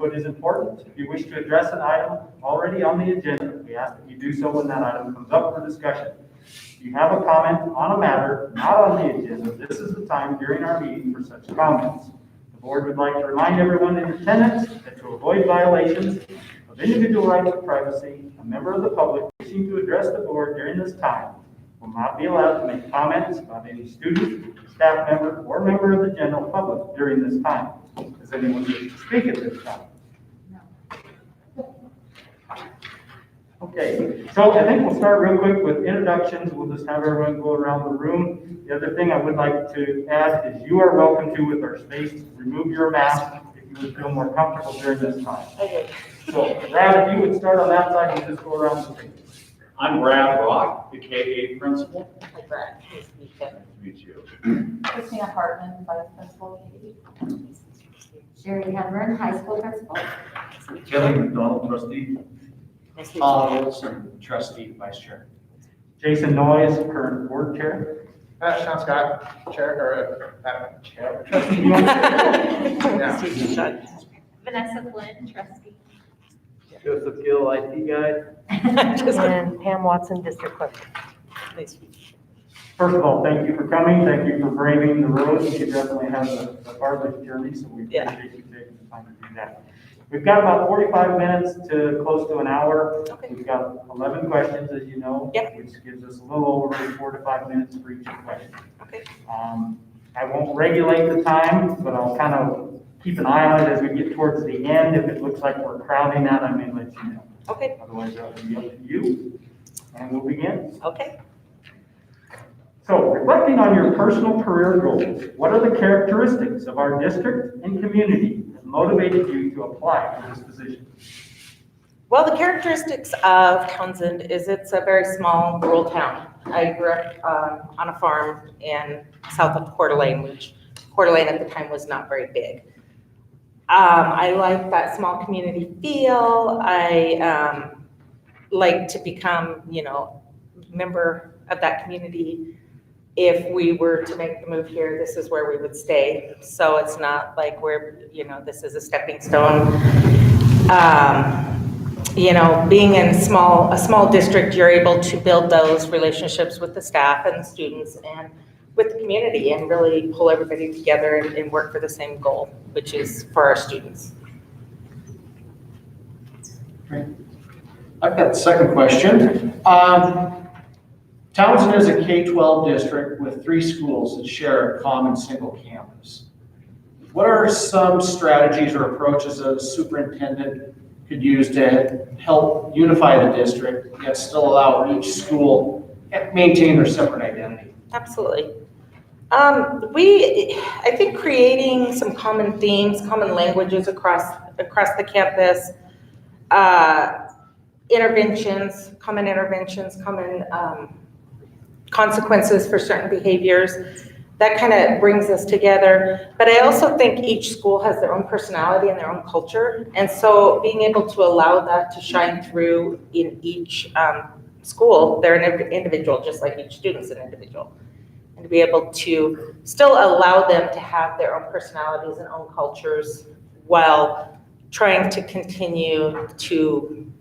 input is important. If you wish to address an item already on the agenda, we ask that you do so when that item comes up for discussion. If you have a comment on a matter not on the agenda, this is the time during our meeting for such comments. The board would like to remind everyone in attendance that to avoid violations of individual rights of privacy, a member of the public wishing to address the board during this time will not be allowed to make comments about any student, staff member, or member of the general public during this time. Does anyone wish to speak at this time? Okay, so I think we'll start real quick with introductions. We'll just have everyone go around the room. The other thing I would like to add is you are welcome to, with our space, remove your mask if you would feel more comfortable during this time. Okay. So, Brad, if you would start on that side and just go around the table. I'm Brad Rock, the K-8 principal. Hi, Brad. Nice to meet you. Nice to meet you. Christina Hartman, Vice Principal, K-8. Sherry Henron, High School Principal. Kelly McDonald, trustee. Paul Wilson, trustee, vice chair. Jason Noyes, current board chair. Sean Scott, chair, chair. Trustee, you want to- Vanessa Flynn, trustee. Joseph Gill, IT guy. And Pam Watson, district clerk. Nice. First of all, thank you for coming. Thank you for braving the roads. You definitely have the farthest journey, so we appreciate you taking the time to do that. We've got about 45 minutes to close to an hour. Okay. We've got 11 questions, as you know, Yep. which gives us a little over 4 to 5 minutes for each question. Okay. I won't regulate the time, but I'll kind of keep an eye on it as we get towards the end. If it looks like we're crowding that, I may let you know. Okay. Otherwise, that will be up to you. And we'll begin. Okay. So, reflecting on your personal career goals, what are the characteristics of our district and community that motivated you to apply for this position? Well, the characteristics of Townsend is it's a very small rural town. I grew up on a farm in south of Coeur d'Alene, which Coeur d'Alene at the time was not very big. I like that small community feel. I like to become, member of that community. If we were to make the move here, this is where we would stay. So it's not like this is a stepping stone. Being in a small district, you're able to build those relationships with the staff and the students and with the community and really pull everybody together and work for the same goal, which is for our students. Great. I've got the second question. Townsend is a K-12 district with 3 schools that share a common single campus. What are some strategies or approaches a superintendent could use to help unify the district yet still allow each school to maintain their separate identity? Absolutely. I think creating some common themes, common languages across the campus, common consequences for certain behaviors, that kind of brings us together. But I also think each school has their own personality and their own culture. And so being able to allow that to shine through in each school, they're an individual, just like each student's an individual. And to be able to still allow them to have their own personalities and own cultures while trying to continue to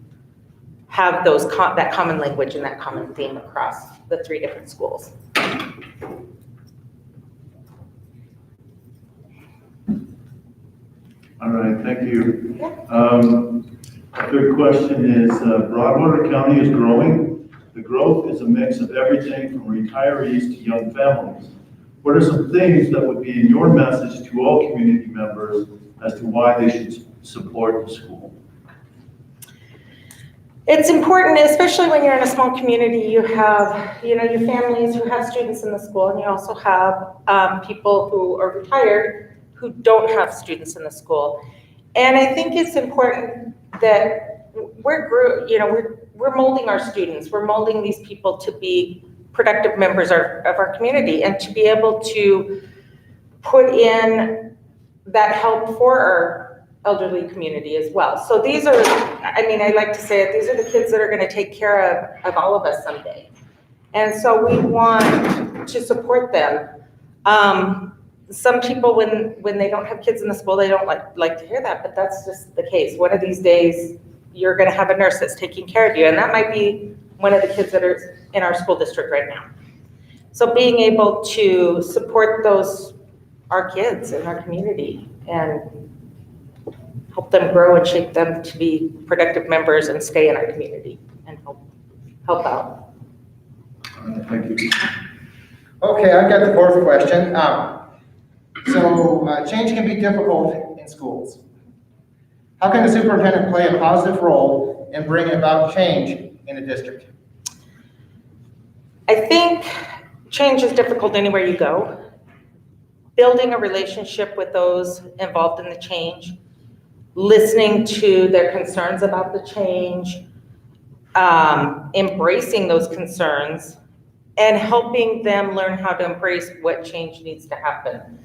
have that common language and that common theme across the 3 different schools. All right, thank you. Third question is, Broadwater County is growing. The growth is a mix of everything from retirees to young families. What are some things that would be in your message to all community members as to why they should support the school? It's important, especially when you're in a small community, you have, your families who have students in the school, and you also have people who are retired who don't have students in the school. And I think it's important that we're molding our students. We're molding these people to be productive members of our community and to be able to put in that help for our elderly community as well. So these are, I like to say it, these are the kids that are going to take care of all of us someday. And so we want to support them. some people, when they don't have kids in the school, they don't like to hear that, but that's just the case. One of these days, you're gonna have a nurse that's taking care of you, and that might be one of the kids that are in our school district right now. So being able to support our kids in our community and help them grow and shape them to be productive members and stay in our community and help out. Thank you. Okay, I've got the fourth question. Change can be difficult in schools. How can the superintendent play a positive role in bringing about change in the district? I think change is difficult anywhere you go. Building a relationship with those involved in the change, listening to their concerns about the change, embracing those concerns, and helping them learn how to embrace what change needs to happen.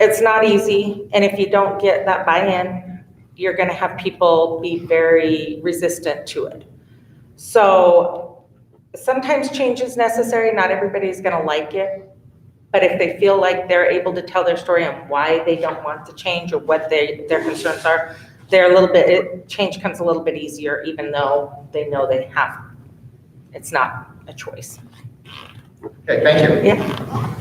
It's not easy, and if you don't get that buy-in, you're gonna have people be very resistant to it. So sometimes change is necessary, not everybody's gonna like it, but if they feel like they're able to tell their story on why they don't want to change or what their concerns are, change comes a little bit easier, even though they know they have. It's not a choice. Okay, thank you. Yeah.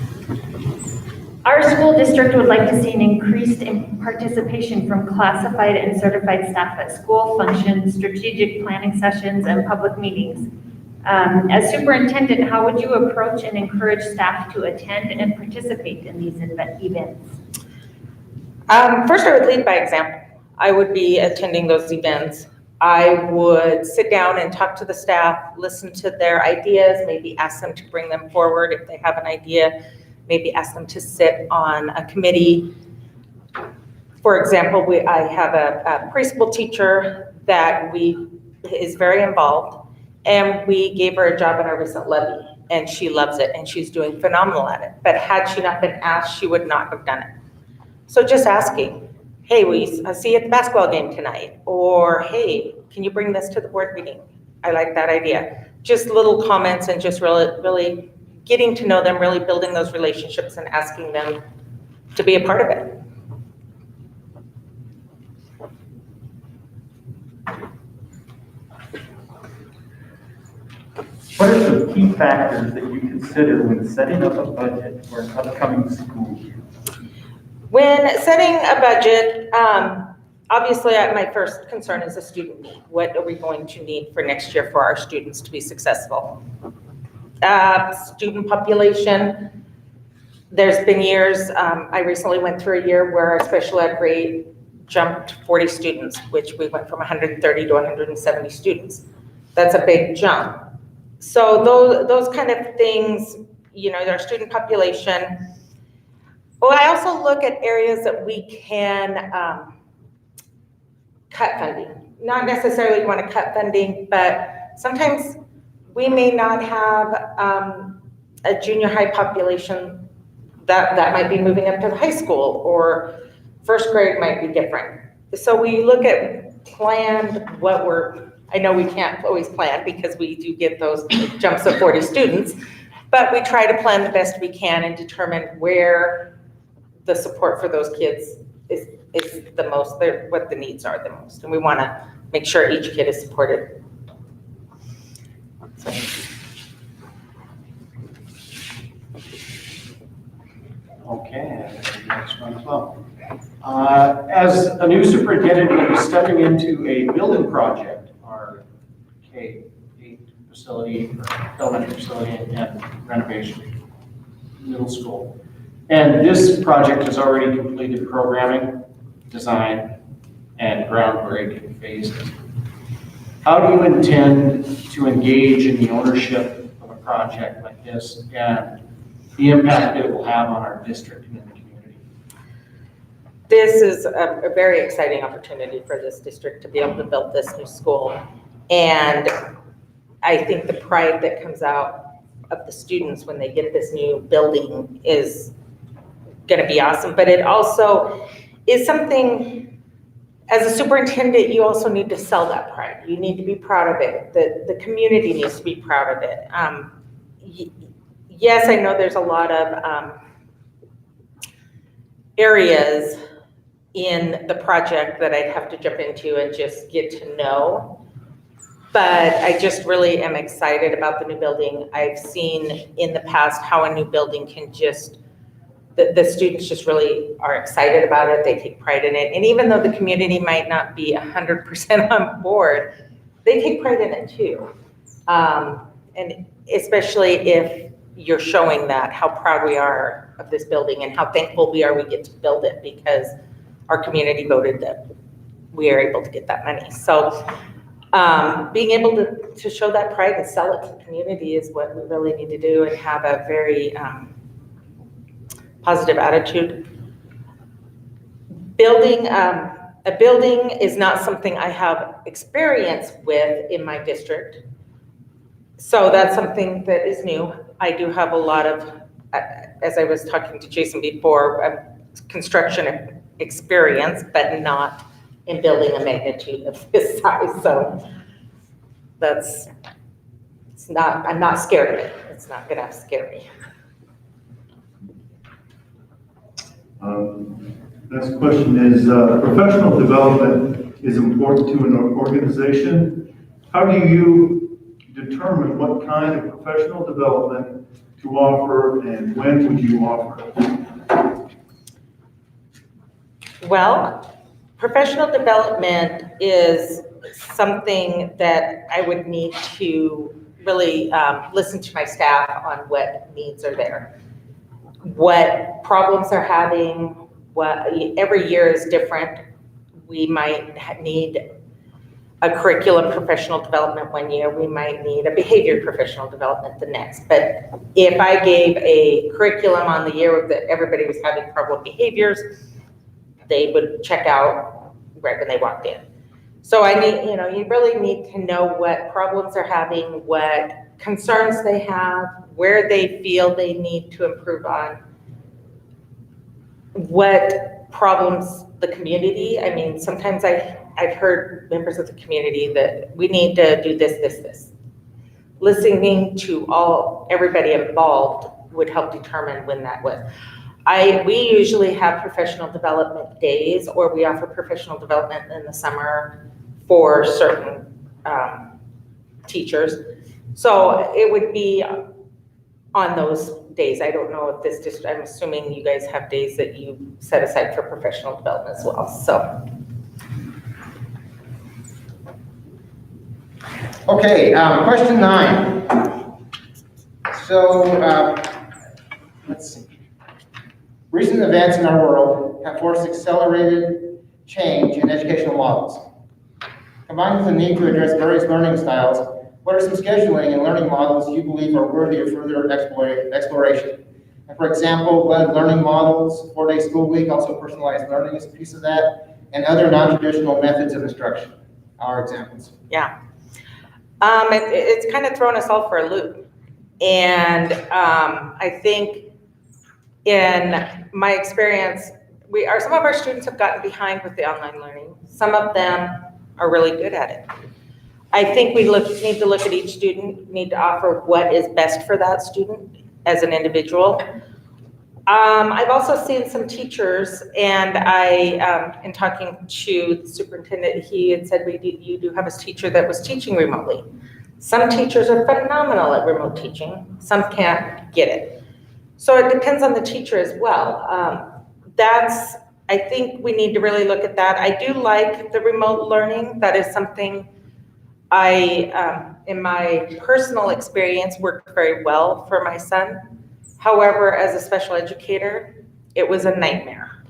Our school district would like to see an increased participation from classified and certified staff at school functions, strategic planning sessions, and public meetings. As superintendent, how would you approach and encourage staff to attend and participate in these events? First, I would lead by example. I would be attending those events. I would sit down and talk to the staff, listen to their ideas, maybe ask them to bring them forward if they have an idea, maybe ask them to sit on a committee. For example, I have a preschool teacher that is very involved, and we gave her a job in our recent levy, and she loves it, and she's doing phenomenal at it. But had she not been asked, she would not have done it. So just asking, hey, I see you at the basketball game tonight, or hey, can you bring this to the board meeting? I like that idea. Just little comments and just really getting to know them, really building those relationships and asking them to be a part of it. What are some key factors that you consider when setting up a budget for an upcoming school year? When setting a budget, obviously my first concern is the student need. What are we going to need for next year for our students to be successful? Student population, there's been years, I recently went through a year where our special ed rate jumped 40 students, which we went from 130 to 170 students. That's a big jump. So those kind of things, our student population. Well, I also look at areas that we can cut funding. Not necessarily want to cut funding, but sometimes we may not have a junior high population that might be moving up to the high school, or first grade might be different. So we look at planned I know we can't always plan because we do get those jumps of 40 students, but we try to plan the best we can and determine where the support for those kids is the most, what the needs are the most. And we want to make sure each kid is supported. So. Okay, next one as well. As a new superintendent, you're going to be stepping into a building project, our K-8 facility, or elementary facility, and renovation, middle school. And this project has already completed programming, design, and groundbreaking phases. How do you intend to engage in the ownership of a project like this and the impact it will have on our district and the community? This is a very exciting opportunity for this district to be able to build this new school. And I think the pride that comes out of the students when they get this new building is going to be awesome. But it also is something, as a superintendent, you also need to sell that pride. You need to be proud of it. The community needs to be proud of it. Yes, I know there's a lot of areas in the project that I'd have to jump into and just get to know. But I just really am excited about the new building. I've seen in the past how a new building can just, the students just really are excited about it. They take pride in it. And even though the community might not be 100% on board, they take pride in it too. And especially if you're showing that, how proud we are of this building and how thankful we are we get to build it because our community voted that we are able to get that money. So being able to show that pride and sell it to the community is what we really need to do and have a very positive attitude. Building a building is not something I have experience with in my district. So that's something that is new. I do have a lot of, as I was talking to Jason before, construction experience, but not in building a magnitude of this size. So I'm not scared of it. It's not gonna scare me. Next question is, professional development is important to an organization. How do you determine what kind of professional development to offer and when would you offer it? Well, professional development is something that I would need to really listen to my staff on what needs are there, what problems they're having. What every year is different. We might need a curriculum professional development one year. We might need a behavior professional development the next. But if I gave a curriculum on the year that everybody was having problem behaviors, they would check out right when they walked in. So I need, you really need to know what problems they're having, what concerns they have, where they feel they need to improve on, what problems the community, sometimes I've heard members of the community that we need to do this. Listening to everybody involved would help determine when that was. We usually have professional development days, or we offer professional development in the summer for certain teachers. So it would be on those days. I don't know if this district, I'm assuming you guys have days that you set aside for professional development as well, so. Okay, question 9. So, let's see. Recent events in our world have forced accelerated change in educational models. Combined with the need to address various learning styles, what are some scheduling and learning models you believe are worthy of further exploration? And for example, blended learning models, 4-day school week, also personalized learning is a piece of that, and other non-traditional methods of instruction are examples. Yeah. It's kind of thrown us all for a loop. And I think in my experience, some of our students have gotten behind with the online learning. Some of them are really good at it. I think we need to look at each student, need to offer what is best for that student as an individual. I've also seen some teachers, and in talking to the superintendent, he had said, you do have a teacher that was teaching remotely. Some teachers are phenomenal at remote teaching. Some can't get it. So it depends on the teacher as well. I think we need to really look at that. I do like the remote learning. That is something in my personal experience, worked very well for my son. However, as a special educator, it was a nightmare.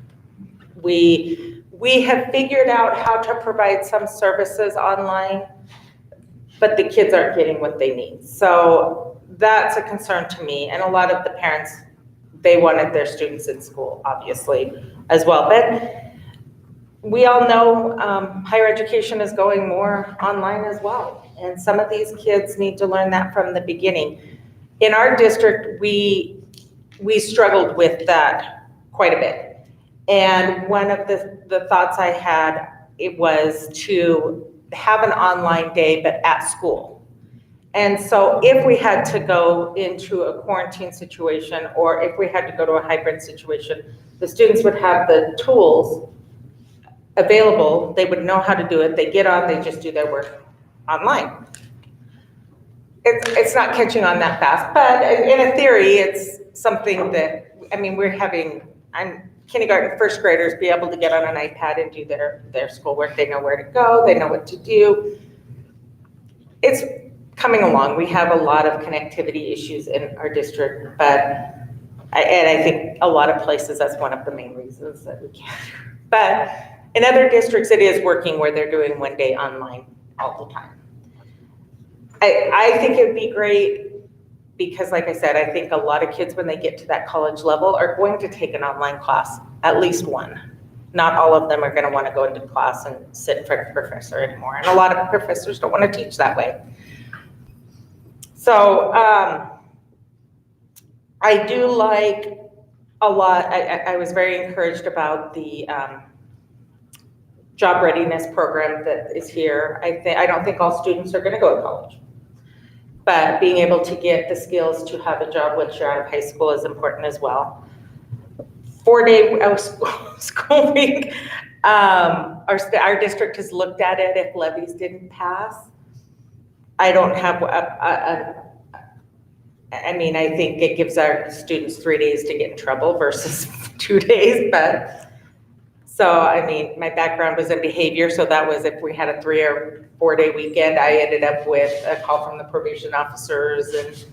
We have figured out how to provide some services online, but the kids aren't getting what they need. So that's a concern to me. And a lot of the parents, they wanted their students in school, obviously, as well. But we all know higher education is going more online as well. And some of these kids need to learn that from the beginning. In our district, we struggled with that quite a bit. And one of the thoughts I had, it was to have an online day, but at school. And so if we had to go into a quarantine situation, or if we had to go to a hybrid situation, the students would have the tools available, they would know how to do it, they get on, they just do their work online. It's not catching on that fast, but in a theory, it's something that, I mean, kindergarten, first graders be able to get on an iPad and do their schoolwork. They know where to go, they know what to do. It's coming along. We have a lot of connectivity issues in our district, but I think a lot of places, that's one of the main reasons that we can't. But in other districts, it is working where they're doing one day online all the time. I think it would be great because, like I said, I think a lot of kids, when they get to that college level, are going to take an online class, at least one. Not all of them are going to want to go into class and sit in front of a professor anymore. And a lot of professors don't want to teach that way. So I do like a lot, I was very encouraged about the job readiness program that is here. I don't think all students are going to go to college. But being able to get the skills to have a job once you're out of high school is important as well. 4-day school week. Our district has looked at it if levies didn't pass. I don't have, I mean, I think it gives our students 3 days to get in trouble versus 2 days, but. So, I mean, my background was in behavior, so that was if we had a 3 or 4 day weekend, I ended up with a call from the probation officers. And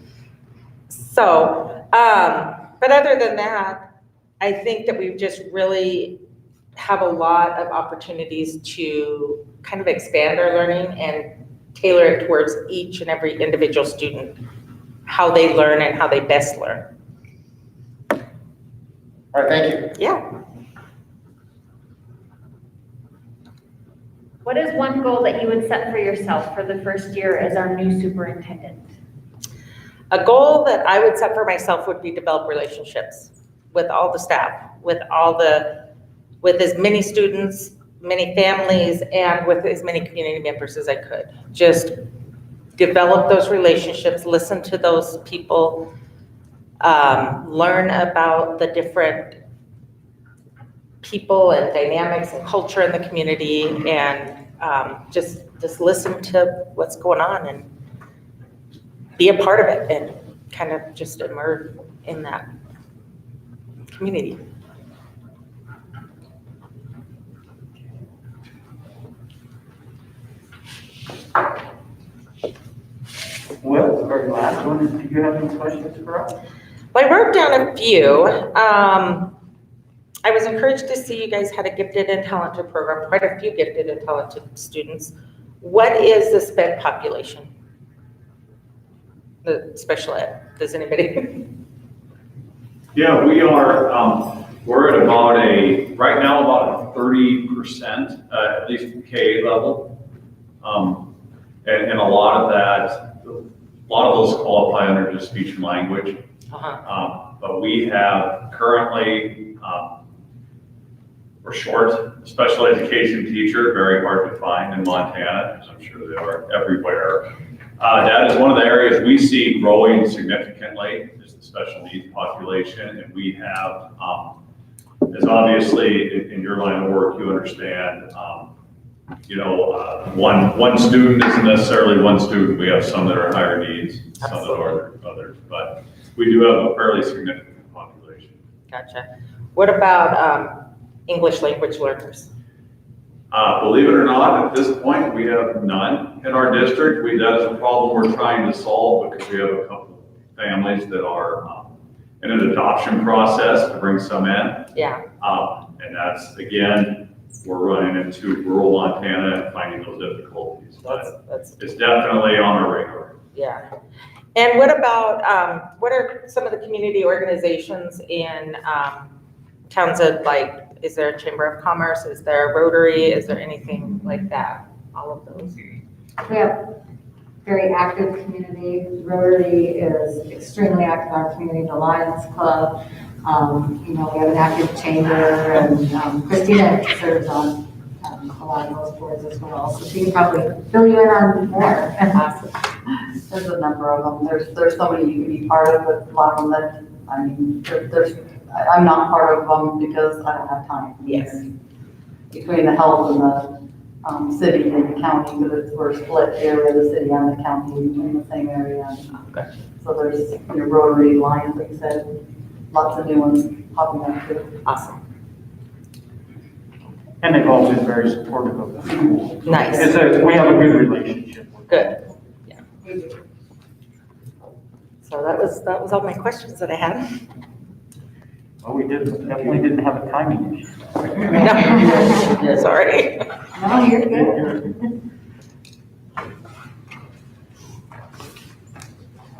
so, but other than that, I think that we just really have a lot of opportunities to kind of expand our learning and tailor it towards each and every individual student, how they learn and how they best learn. All right, thank you. Yeah. What is one goal that you would set for yourself for the first year as our new superintendent? A goal that I would set for myself would be develop relationships with all the staff, with as many students, many families, and with as many community members as I could. Just develop those relationships, listen to those people, learn about the different people and dynamics and culture in the community, and just listen to what's going on and be a part of it and kind of just emerge in that community. Well, our last one is, do you have any questions for us? Well, I wrote down a few. I was encouraged to see you guys had a gifted and talented program, quite a few gifted and talented students. What is the SPED population? The special ed, does anybody? Yeah, we are, we're at right now about a 30%, at least K level. And a lot of those qualify under just speech and language. But we have currently, we're short a special education teacher, very hard to find in Montana, as I'm sure they are everywhere. That is one of the areas we see growing significantly, is the special needs population. And we have, as obviously in your line of work, you understand, one student isn't necessarily one student. We have some that are higher needs, some that are others, but we do have a fairly significant population. Gotcha. What about English language learners? Believe it or not, at this point, we have none in our district. That is a problem we're trying to solve because we have a couple families that are in an adoption process to bring some in. Yeah. And that's, again, we're running into rural Montana and finding those difficulties. But it's definitely on our radar. Yeah. And what about, what are some of the community organizations in Townsend, like, is there a Chamber of Commerce? Is there a Rotary? Is there anything like that? All of those? We have very active community. Rotary is extremely active. Our Community Alliance Club. We have an active chamber, and Christina serves on a lot of those boards as well. So she can probably fill you in on more. There's a number of them. There's so many you can be part of, but a lot of them that, I mean, I'm not part of them because I don't have time. Yes. Between the health and the city and the county, because we're split here with the city and the county in the same area. Okay. So there's your Rotary Lions, like you said, lots of new ones popping up too. Awesome. And they've all been very supportive of the school. Nice. We have a good relationship with them. Good. Yeah. So that was all my questions that I had. Well, we definitely didn't have a timing issue. No. Sorry. No, you're good.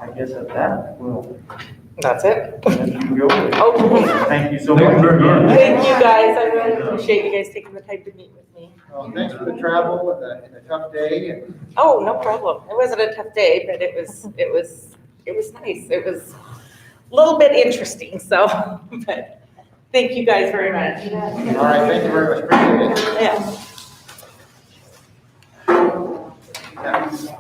I guess at that, we'll That's it. let you go. Okay. Thank you so much. Thank you guys. I really appreciate you guys taking the time to meet with me. Well, thanks for the travel and the tough day. And Oh, no problem. It wasn't a tough day, but it was nice. It was a little bit interesting, so, but thank you guys very much. all right, thank you very much. Appreciate it. Yeah. Yeah.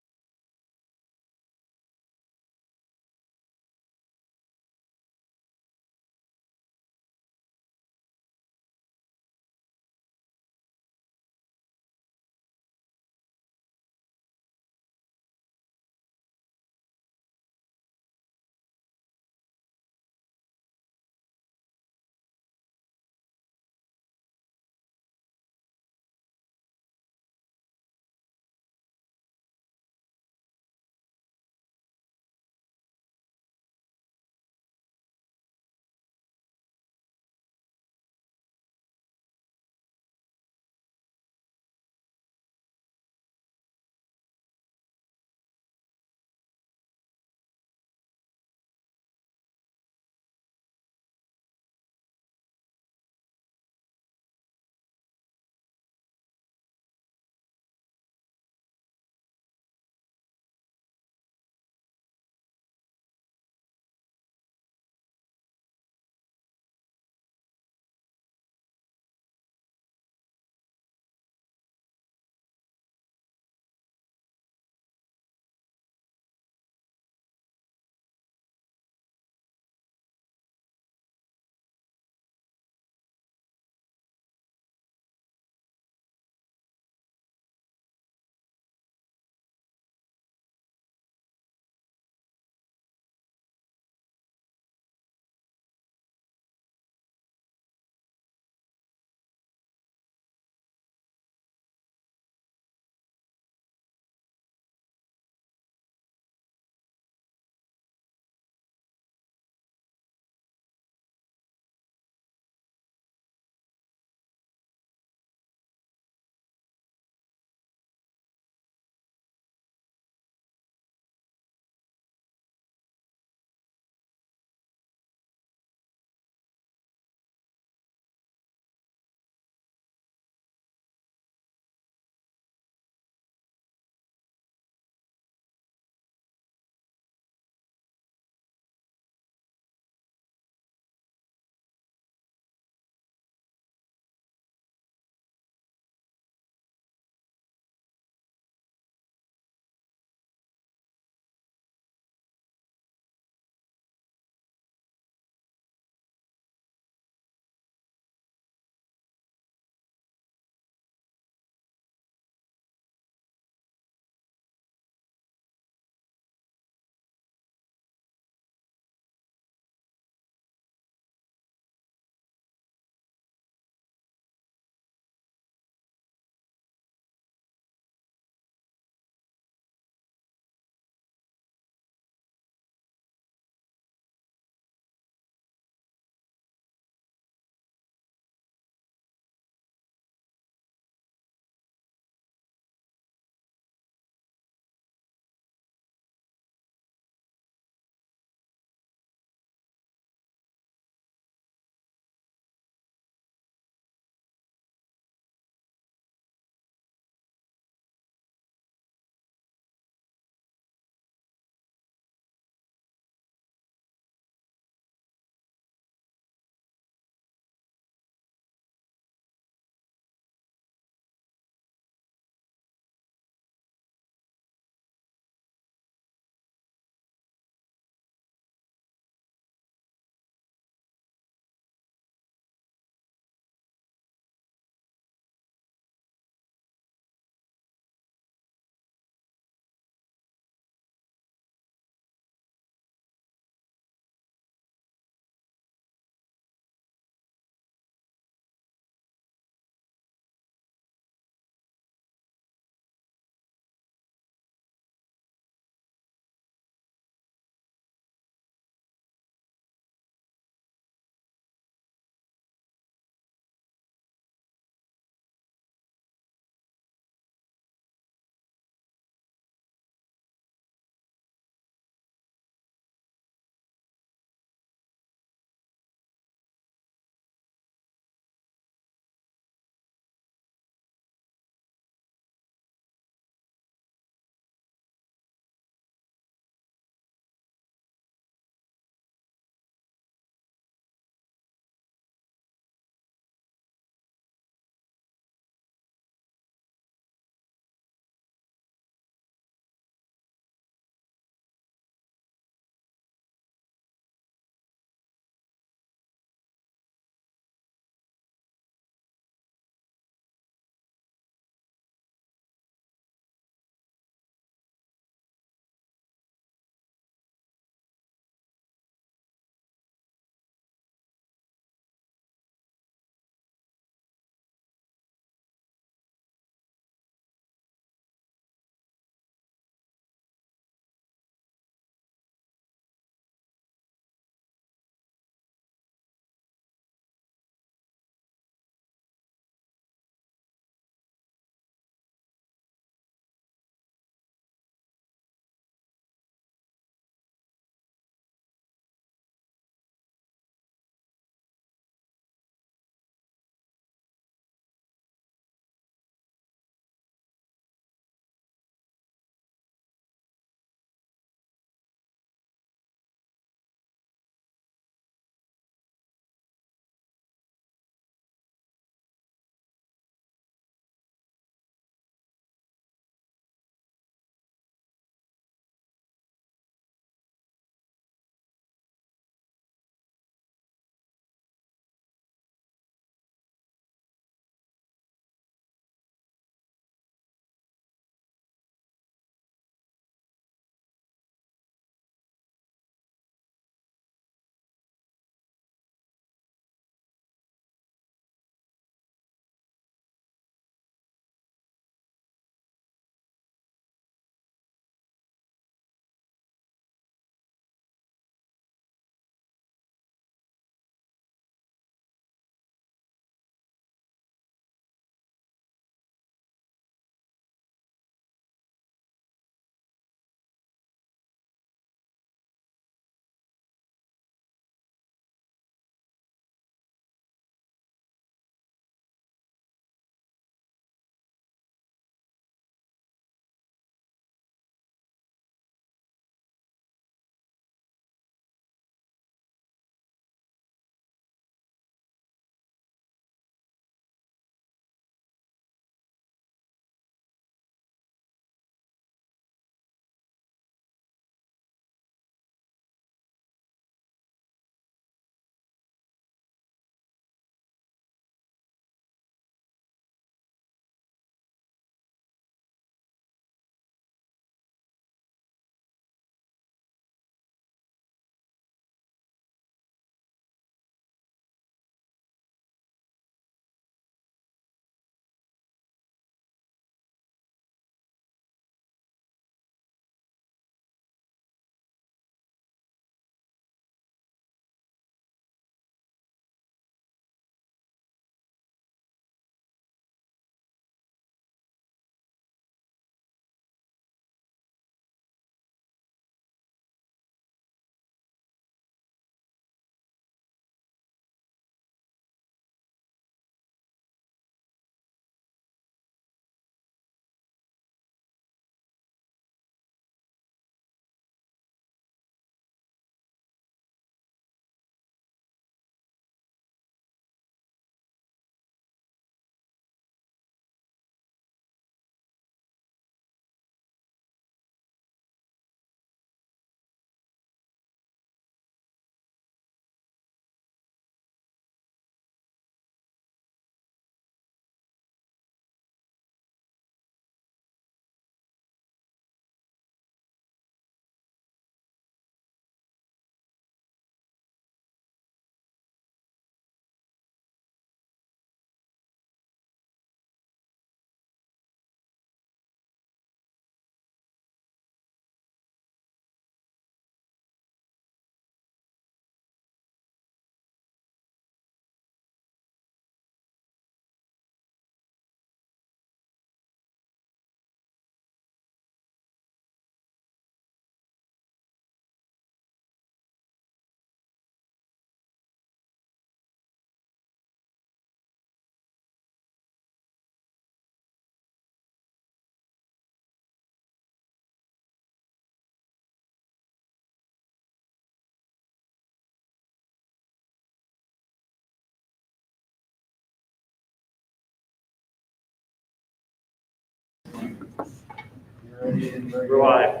We're live.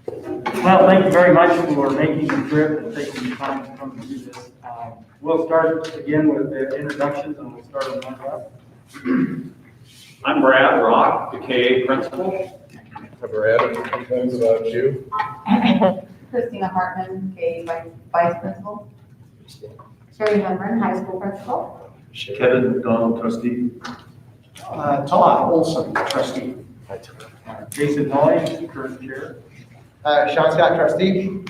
Well, thank you very much for making the trip and taking the time to come and do this. We'll start again with the introductions, and we'll start on my left. I'm Brad Rock, the K principal. Brad, any things about you? Christina Hartman, K vice principal. Sherry Hunter, high school principal. Kevin McDonald, trustee. Todd Olson, trustee. Jason Noy, current chair. Sean Scott, trustee.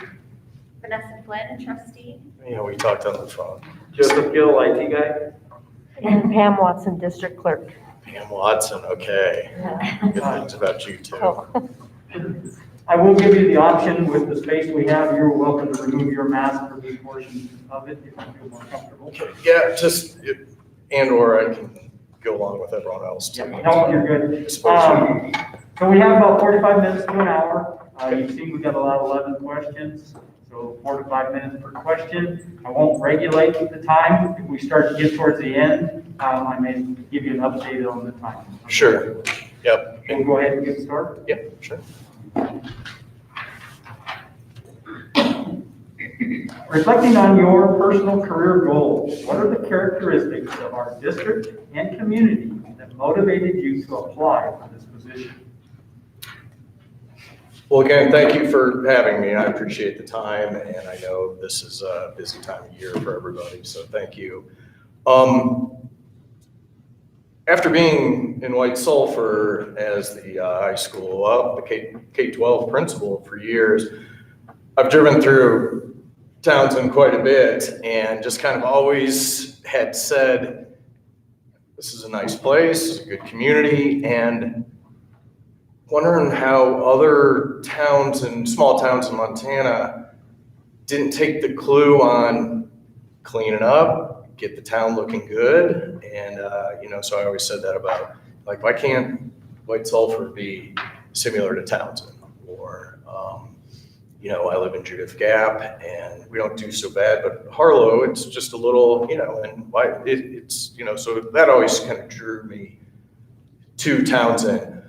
Vanessa Flynn, trustee. You know, we talked on the phone. Joseph Gill, IT guy. And Pam Watson, district clerk. Pam Watson, okay. Good things about you too. Oh. I will give you the option with the space we have. You're welcome to remove your mask for this portion of it if you feel more comfortable. Okay, yeah, just, and/or I can go along with everyone else too. No, you're good. Especially- So we have about 45 minutes to an hour. You've seen we've got allowed 11 questions, so 4 to 5 minutes per question. I won't regulate the time. If we start to get towards the end, I may give you an update on the time. Sure, yep, We'll go ahead and get started. yep, sure. Reflecting on your personal career goals, what are the characteristics of our district and community that motivated you to apply for this position? Well, again, thank you for having me. I appreciate the time, and I know this is a busy time of year for everybody, so thank you. After being in White Sulphur as the high school, the K-12 principal for years, I've driven through Townsend quite a bit and just kind of always had said, this is a nice place, it's a good community, and wondering how other towns and small towns in Montana didn't take the clue on cleaning up, get the town looking good. And, so I always said that about, like, why can't White Sulphur be similar to Townsend? Or, I live in Judith Gap and we don't do so bad, but Harlow, it's just a little, and why it's, so that always kind of drew me to Townsend.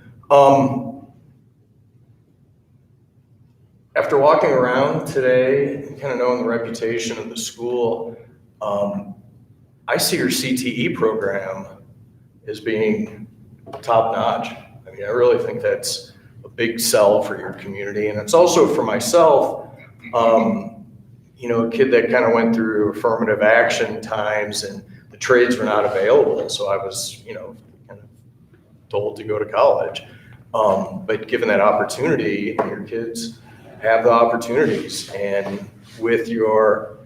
After walking around today and kind of knowing the reputation of the school, I see your CTE program as being top notch. I mean, I really think that's a big sell for your community. And it's also for myself, a kid that kind of went through affirmative action times and the trades were not available. So I was, kind of told to go to college. But given that opportunity, your kids have the opportunities, and with your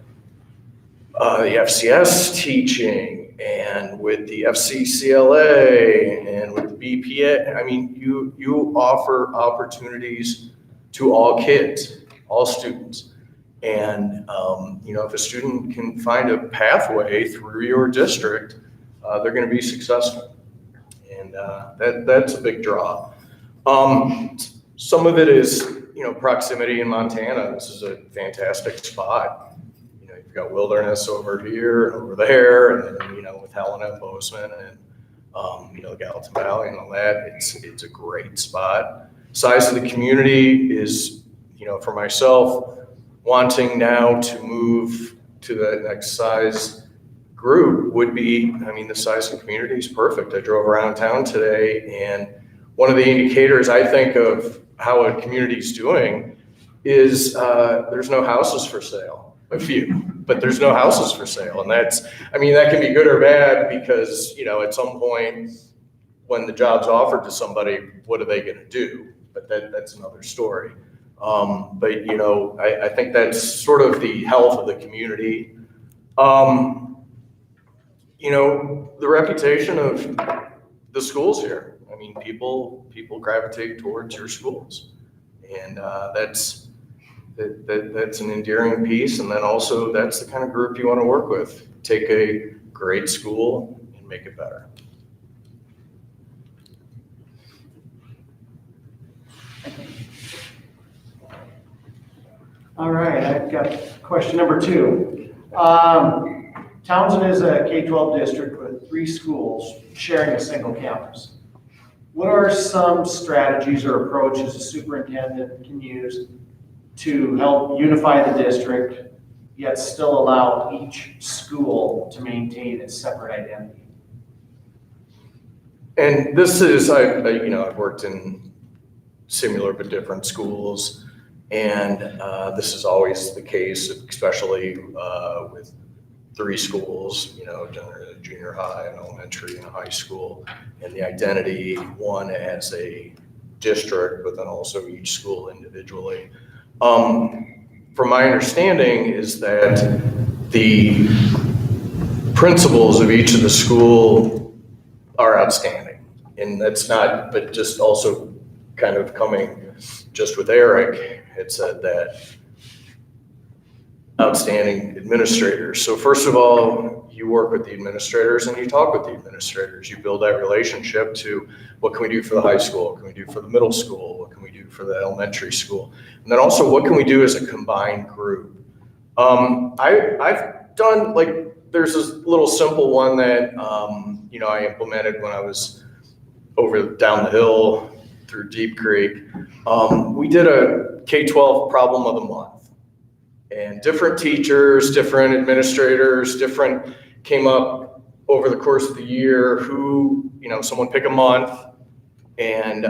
the FCS teaching and with the FCCLA and with the BPA, I mean, you offer opportunities to all kids, all students. And, if a student can find a pathway through your district, they're going to be successful. And that's a big draw. Some of it is, proximity in Montana. This is a fantastic spot. You've got wilderness over here and over there, and then, with Helena, Bozeman, and, the Gallatin Valley and all that, it's a great spot. Size of the community is, for myself, wanting now to move to the next size group would be, the size of the community is perfect. I drove around town today, and one of the indicators I think of how a community is doing is there's no houses for sale. A few, but there's no houses for sale. And that can be good or bad because, at some point when the job's offered to somebody, what are they going to do? But that's another story. But I think that's sort of the health of the community. The reputation of the schools here. People gravitate towards your schools, and that's an endearing piece. And then also that's the kind of group you want to work with. Take a great school and make it better. All right, I've got question number 2. Townsend is a K-12 district with 3 schools sharing a single campus. what are some strategies or approaches a superintendent can use to help unify the district, yet still allow each school to maintain its separate identity? And this is, I've worked in similar but different schools, and this is always the case, especially with 3 schools, junior high, and elementary, and high school, and the identity, one as a district, but then also each school individually. From my understanding is that the principals of each of the school are outstanding. And that's not, but just also kind of coming just with Eric, had said that outstanding administrators. So first of all, you work with the administrators and you talk with the administrators. You build that relationship to what can we do for the high school? What can we do for the middle school? What can we do for the elementary school? And then also what can we do as a combined group? I've done, there's this little simple one that, I implemented when I was down the hill through Deep Creek. We did a K-12 problem of the month, and different teachers, different administrators, came up over the course of the year who, someone pick a month and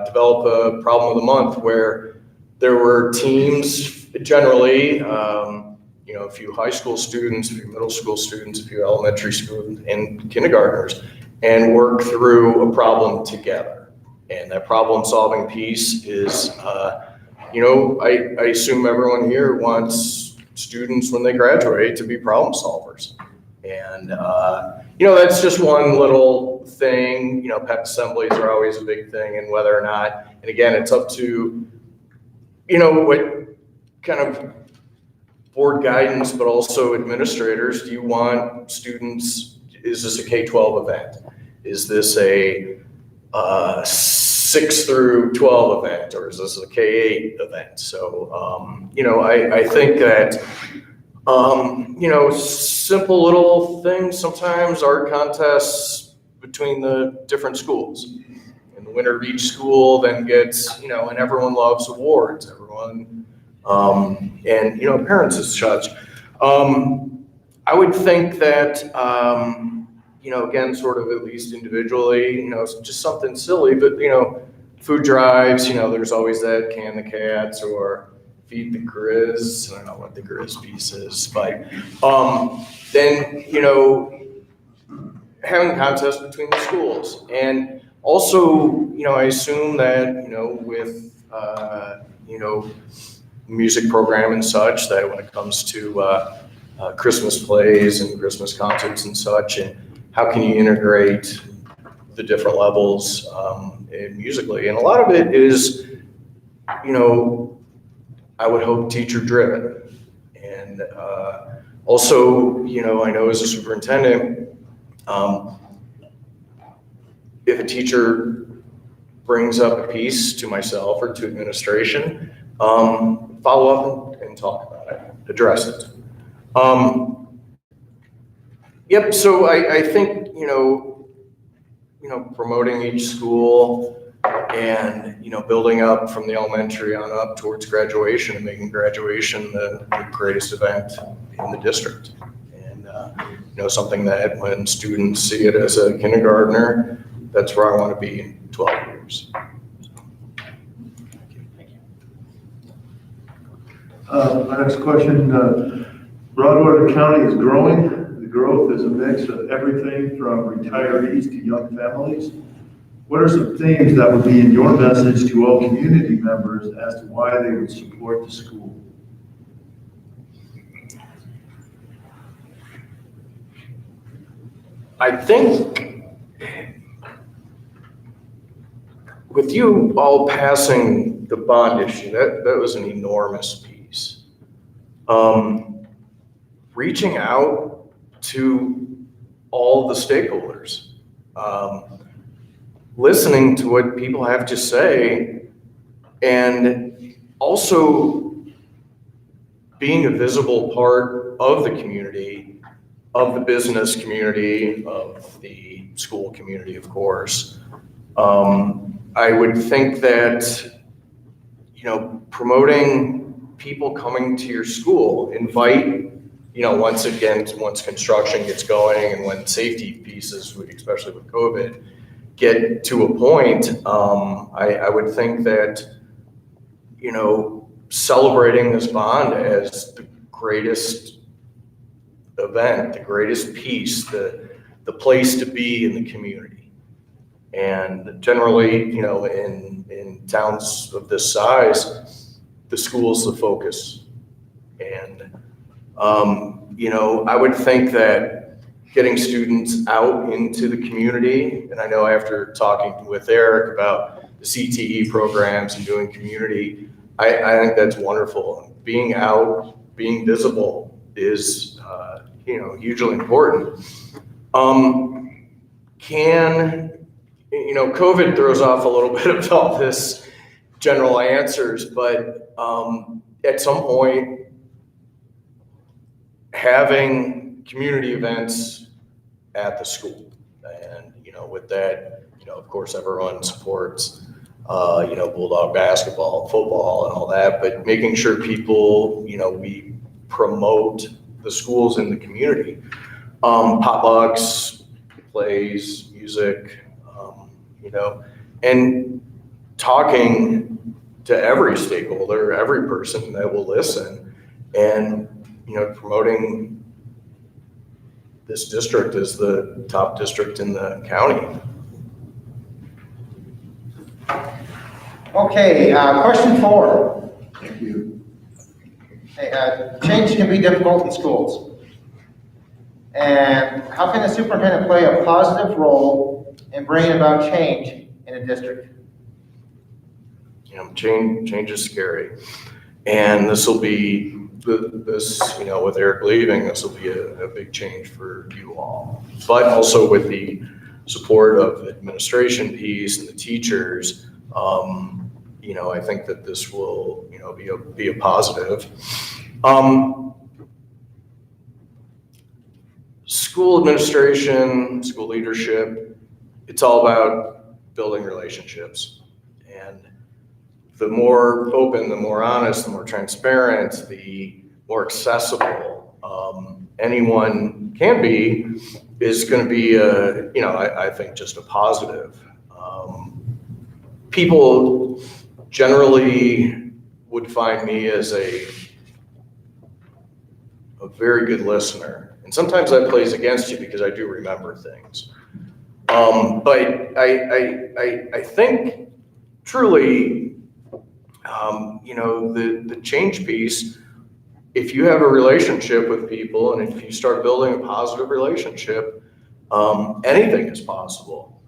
develop a problem of the month where there were teams generally, a few high school students, a few middle school students, a few elementary students, and kindergartners, and work through a problem together. And that problem solving piece is, I assume everyone here wants students when they graduate to be problem solvers. And, that's just one little thing. Pep assemblies are always a big thing, and whether or not, and again, it's up to, what kind of board guidance, but also administrators. Do you want students, is this a K-12 event? Is this a 6 through 12 event, or is this a K-8 event? So, I think that, simple little things, sometimes art contests between the different schools. And the winner of each school then gets, and everyone loves awards, everyone, and, parents as such. I would think that, again, sort of at least individually, just something silly, but, food drives, there's always that can the cats or feed the Grizz. I don't know what the Grizz piece is, but then, having contests between the schools. And also, I assume that, with, music program and such, that when it comes to Christmas plays and Christmas concerts and such, and how can you integrate the different levels musically. And a lot of it is, I would hope teacher driven. And also, I know as a superintendent, if a teacher brings up a piece to myself or to administration, follow up and talk about it, address it. Yep, so I think, promoting each school and, building up from the elementary on up towards graduation and making graduation the greatest event in the district. And, something that when students see it as a kindergartner, that's where I want to be in 12 years. My next question, Broadwater County is growing. The growth is a mix of everything from retirees to young families. What are some themes that would be in your message to all community members as to why they would support the school? I think with you all passing the bond issue, that was an enormous piece. Reaching out to all the stakeholders, listening to what people have to say, and also being a visible part of the community, of the business community, of the school community, of course, I would think that, promoting people coming to your school, invite, once construction gets going and when safety pieces, especially with COVID, get to a point, I would think that, celebrating this bond as the greatest event, the greatest piece, the place to be in the community. And generally, in towns of this size, the school's the focus. And, I would think that getting students out into the community, and I know after talking with Eric about the CTE programs and doing community, I think that's wonderful. Being out, being visible is, hugely important. COVID throws off a little bit of all this general answers, but at some point, having community events at the school. And, with that, of course, everyone supports, Bulldog basketball, football and all that, but making sure people, we promote the schools in the community. Potlucks, plays, music, and talking to every stakeholder, every person that will listen, and, promoting this district as the top district in the county. Okay, question 4. Thank you. Okay, change can be difficult in schools. And how can the superintendent play a positive role in bringing about change in a district? Change is scary. And this will be, with Eric leaving, this will be a big change for you all. But also with the support of the administration piece and the teachers, I think that this will, be a positive. School administration, school leadership, it's all about building relationships. And the more open, the more honest, the more transparent, the more accessible anyone can be is going to be, I think just a positive. People generally would find me as a very good listener. And sometimes that plays against you because I do remember things. But I think truly, the change piece, if you have a relationship with people and if you start building a positive relationship, anything is possible.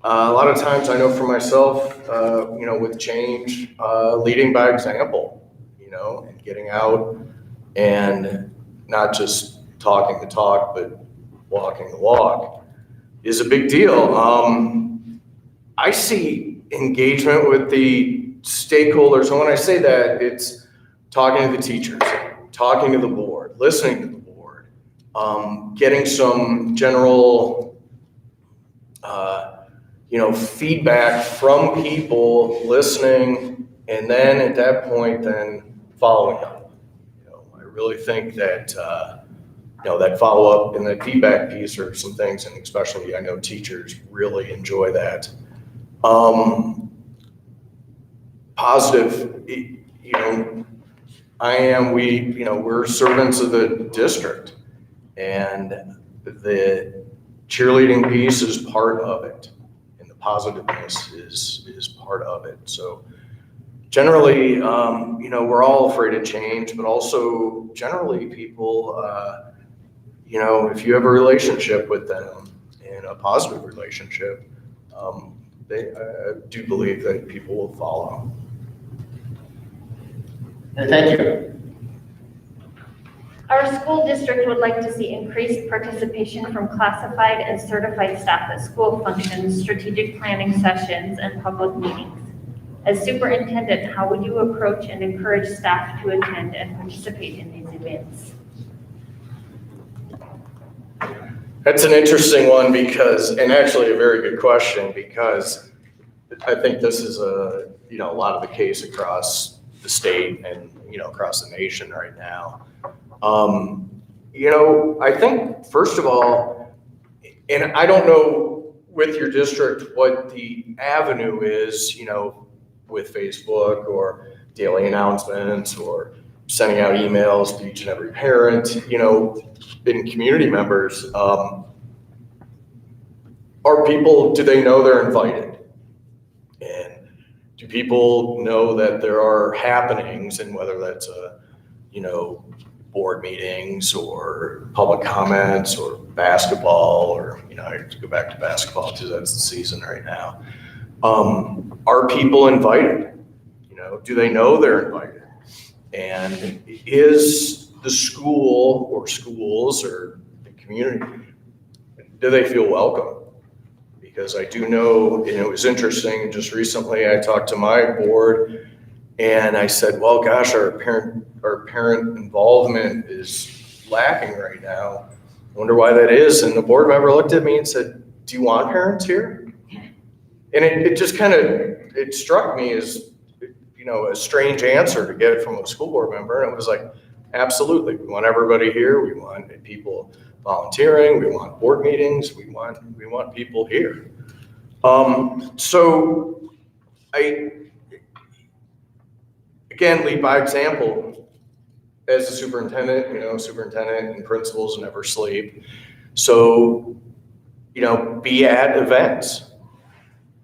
A lot of times I know for myself, with change, leading by example, and getting out and not just talking the talk, but walking the walk is a big deal. I see engagement with the stakeholders. And when I say that, it's talking to the teachers, talking to the board, listening to the board, getting some general, feedback from people, listening, and then at that point, then following up. I really think that, that follow-up and that feedback piece are some things, and especially I know teachers really enjoy that. Positive, we're servants of the district, and the cheerleading piece is part of it, and the positiveness is part of it. So generally, we're all afraid of change, but also generally people, if you have a relationship with them and a positive relationship, I do believe that people will follow. Thank you. Our school district would like to see increased participation from classified and certified staff at school functions, strategic planning sessions, and public meetings. As superintendent, how would you approach and encourage staff to attend and participate in these events? That's an interesting one and actually a very good question, because I think this is a lot of the case across the state and, across the nation right now. I think, first of all, and I don't know with your district what the avenue is, with Facebook or daily announcements or sending out emails to each and every parent, and community members. Do they know they're invited? And do people know that there are happenings, and whether that's board meetings or public comments or basketball, or, I have to go back to basketball because that's the season right now. Are people invited? Do they know they're invited? And is the school or schools or the community, do they feel welcome? Because I do know, it was interesting, just recently I talked to my board and I said, well, gosh, our parent involvement is lacking right now. I wonder why that is. And the board member looked at me and said, do you want parents here? And it just it struck me as, a strange answer to get from a school board member. And it was like, absolutely, we want everybody here. We want people volunteering. We want board meetings. We want people here. So again, lead by example. As a superintendent, superintendent and principals never sleep. So, be at events.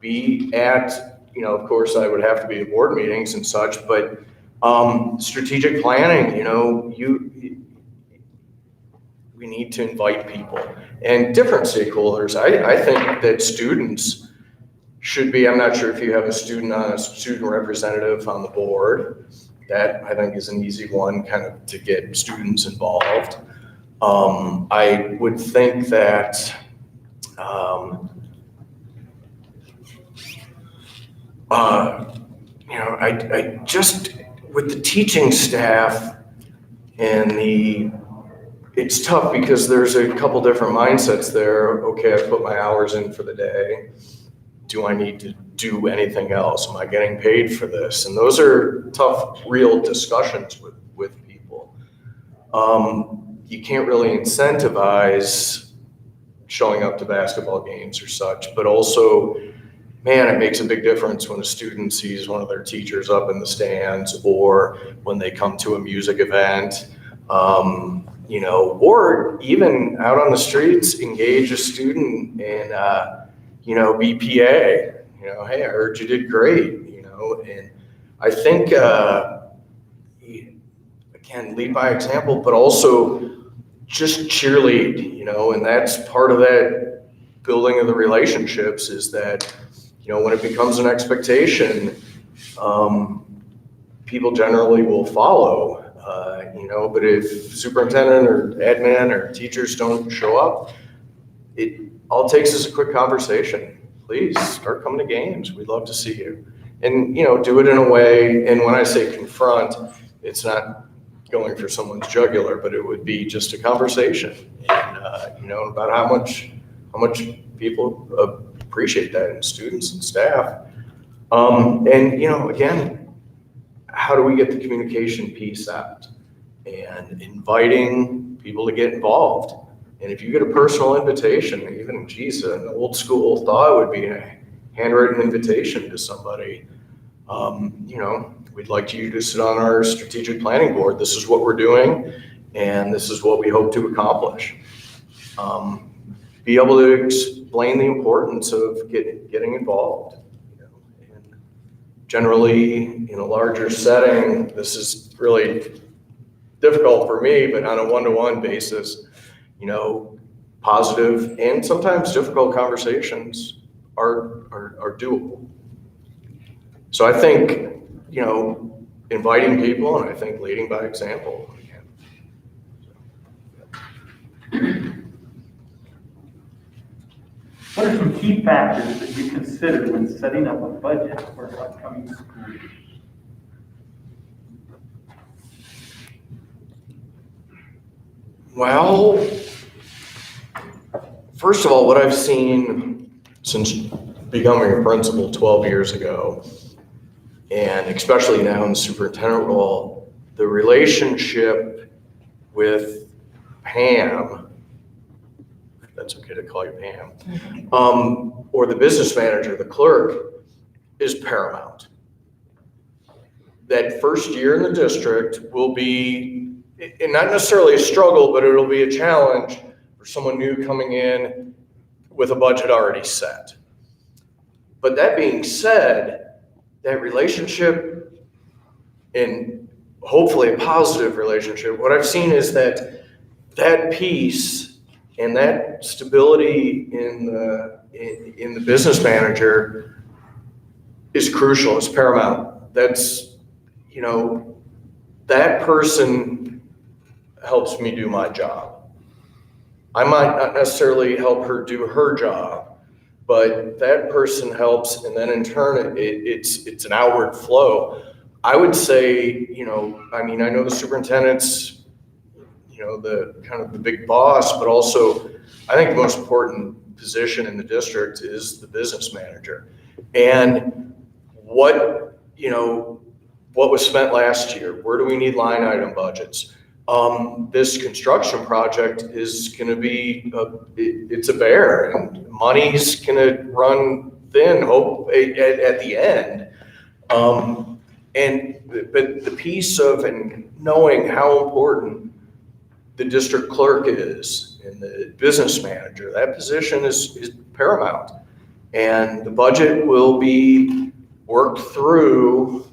Be at, of course, I would have to be at board meetings and such, but strategic planning, we need to invite people and different stakeholders. I think that students should be, I'm not sure if you have a student representative on the board. That I think is an easy one to get students involved. I would think that I just, with the teaching staff and it's tough because there's a couple different mindsets there. Okay, I put my hours in for the day. Do I need to do anything else? Am I getting paid for this? And those are tough, real discussions with people. You can't really incentivize showing up to basketball games or such, but also, man, it makes a big difference when a student sees one of their teachers up in the stands, or when they come to a music event, or even out on the streets, engage a student in, BPA, hey, I heard you did great, and I think, again, lead by example, but also just cheerlead, and that's part of that building of the relationships is that, when it becomes an expectation, people generally will follow, but if superintendent or admin or teachers don't show up, it all it takes is a quick conversation. Please start coming to games. We'd love to see you. And, do it in a way, and when I say confront, it's not going for someone's jugular, but it would be just a conversation, and, about how much people appreciate that, and students and staff. And, again, how do we get the communication piece out and inviting people to get involved? And if you get a personal invitation, even, an old school thought would be a handwritten invitation to somebody. We'd like you to sit on our strategic planning board. This is what we're doing, and this is what we hope to accomplish. Be able to explain the importance of getting involved. And generally, in a larger setting, this is really difficult for me, but on a one-to-one basis, positive and sometimes difficult conversations are doable. So I think, inviting people, and I think leading by example. What are some key factors that you consider when setting up a budget for an upcoming school year? Well, first of all, what I've seen since becoming a principal 12 years ago, and especially now in the superintendent role, the relationship with Pam, if that's okay to call you Pam, or the business manager, the clerk, is paramount. That first year in the district will be, and not necessarily a struggle, but it'll be a challenge for someone new coming in with a budget already set. But that being said, that relationship, and hopefully a positive relationship, what I've seen is that piece and that stability in the business manager is crucial, it's paramount. That's, you know, that person helps me do my job. I might not necessarily help her do her job, but that person helps, and then in turn, it's an outward flow. I would say, you know, I mean, I know the superintendent's, you know, the kind of the big boss, but also I think the most important position in the district is the business manager. And what, you know, what was spent last year? Where do we need line item budgets? This construction project is going to be, it's a bear, and money's going to run thin, hope at the end. But the piece of and knowing how important the district clerk is and the business manager, that position is paramount. And the budget will be worked through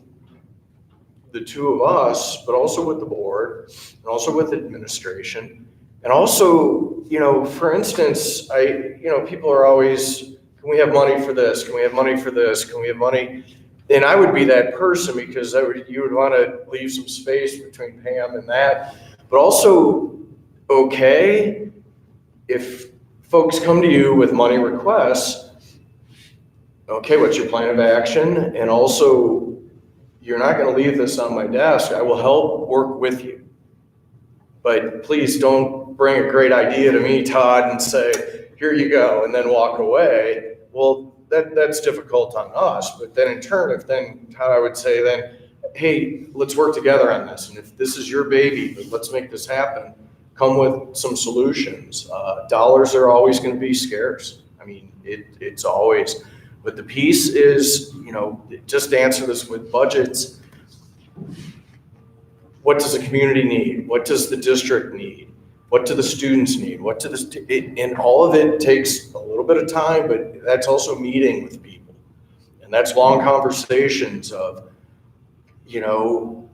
the two of us, but also with the board and also with administration. And also, you know, for instance, people are always, can we have money for this? Can we have money for this? Can we have money? And I would be that person, because you would want to leave some space between Pam and that. But also, okay, if folks come to you with money requests, okay, what's your plan of action? And also, you're not going to leave this on my desk. I will help work with you. But please don't bring a great idea to me, Todd, and say, here you go, and then walk away. Well, that's difficult on us. But then in turn, Todd, I would say then, hey, let's work together on this. And if this is your baby, but let's make this happen, come with some solutions. Dollars are always going to be scarce. I mean, it's always. But the piece is, you know, just to answer this with budgets, what does the community need? What does the district need? What do the students need? And all of it takes a little bit of time, but that's also meeting with people. And that's long conversations of, you know,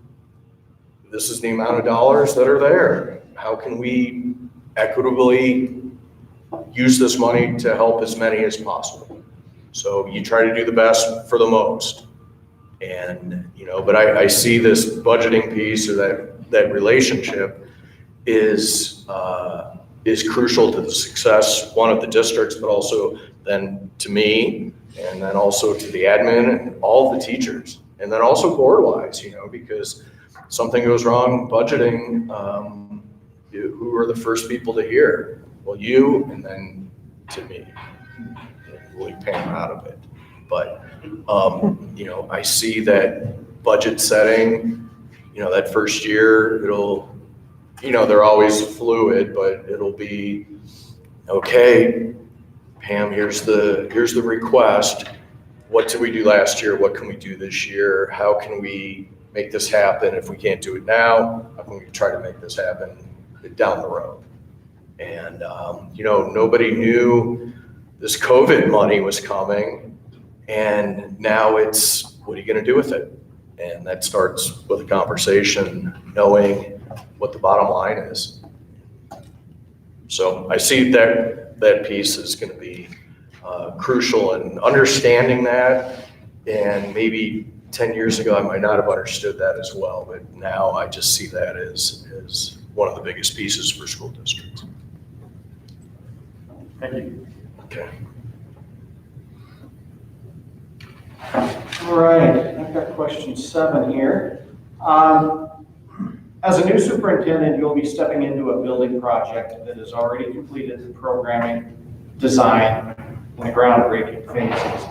this is the amount of dollars that are there. How can we equitably use this money to help as many as possible? So you try to do the best for the most. And, you know, but I see this budgeting piece, or that relationship is crucial to the success, one, of the districts, but also then to me, and then also to the admin and all of the teachers. And then also board-wise, you know, because something goes wrong budgeting, who are the first people to hear? Well, you, and then to me. Leave Pam out of it. But, you know, I see that budget setting, you know, that first year, it'll, you know, they're always fluid, but it'll be, okay, Pam, here's the request. What did we do last year? What can we do this year? How can we make this happen? If we can't do it now, how can we try to make this happen down the road? And, you know, nobody knew this COVID money was coming, and now it's, what are you going to do with it? And that starts with a conversation, knowing what the bottom line is. So I see that piece is going to be crucial in understanding that. And maybe 10 years ago, I might not have understood that as well, but now I just see that as one of the biggest pieces for school districts. Thank you. Okay. All right, I've got question 7 here. As a new superintendent, you'll be stepping into a building project that has already completed the programming, design, in the groundbreaking phases.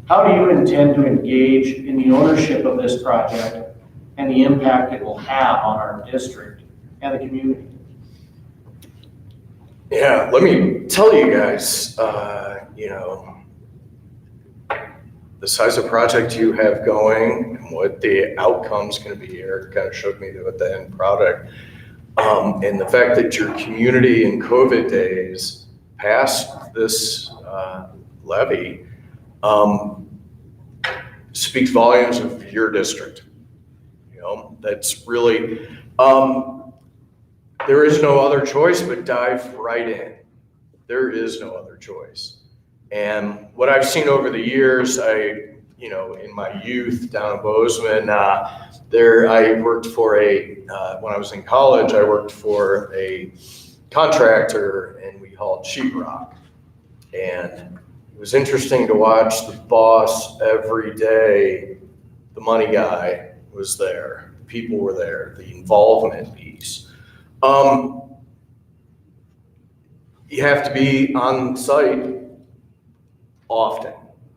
How do you intend to engage in the ownership of this project and the impact it will have on our district and the community? Yeah, let me tell you guys, the size of project you have going and what the outcome's gonna be. Eric kind of showed me what the end product. And the fact that your community in COVID days passed this levy speaks volumes of your district. That's really, there is no other choice but dive right in. There is no other choice. And what I've seen over the years, in my youth down in Bozeman, I worked for when I was in college, I worked for a contractor and we hauled sheetrock. And it was interesting to watch the boss every day. The money guy was there, the people were there, the involvement piece. You have to be on site often.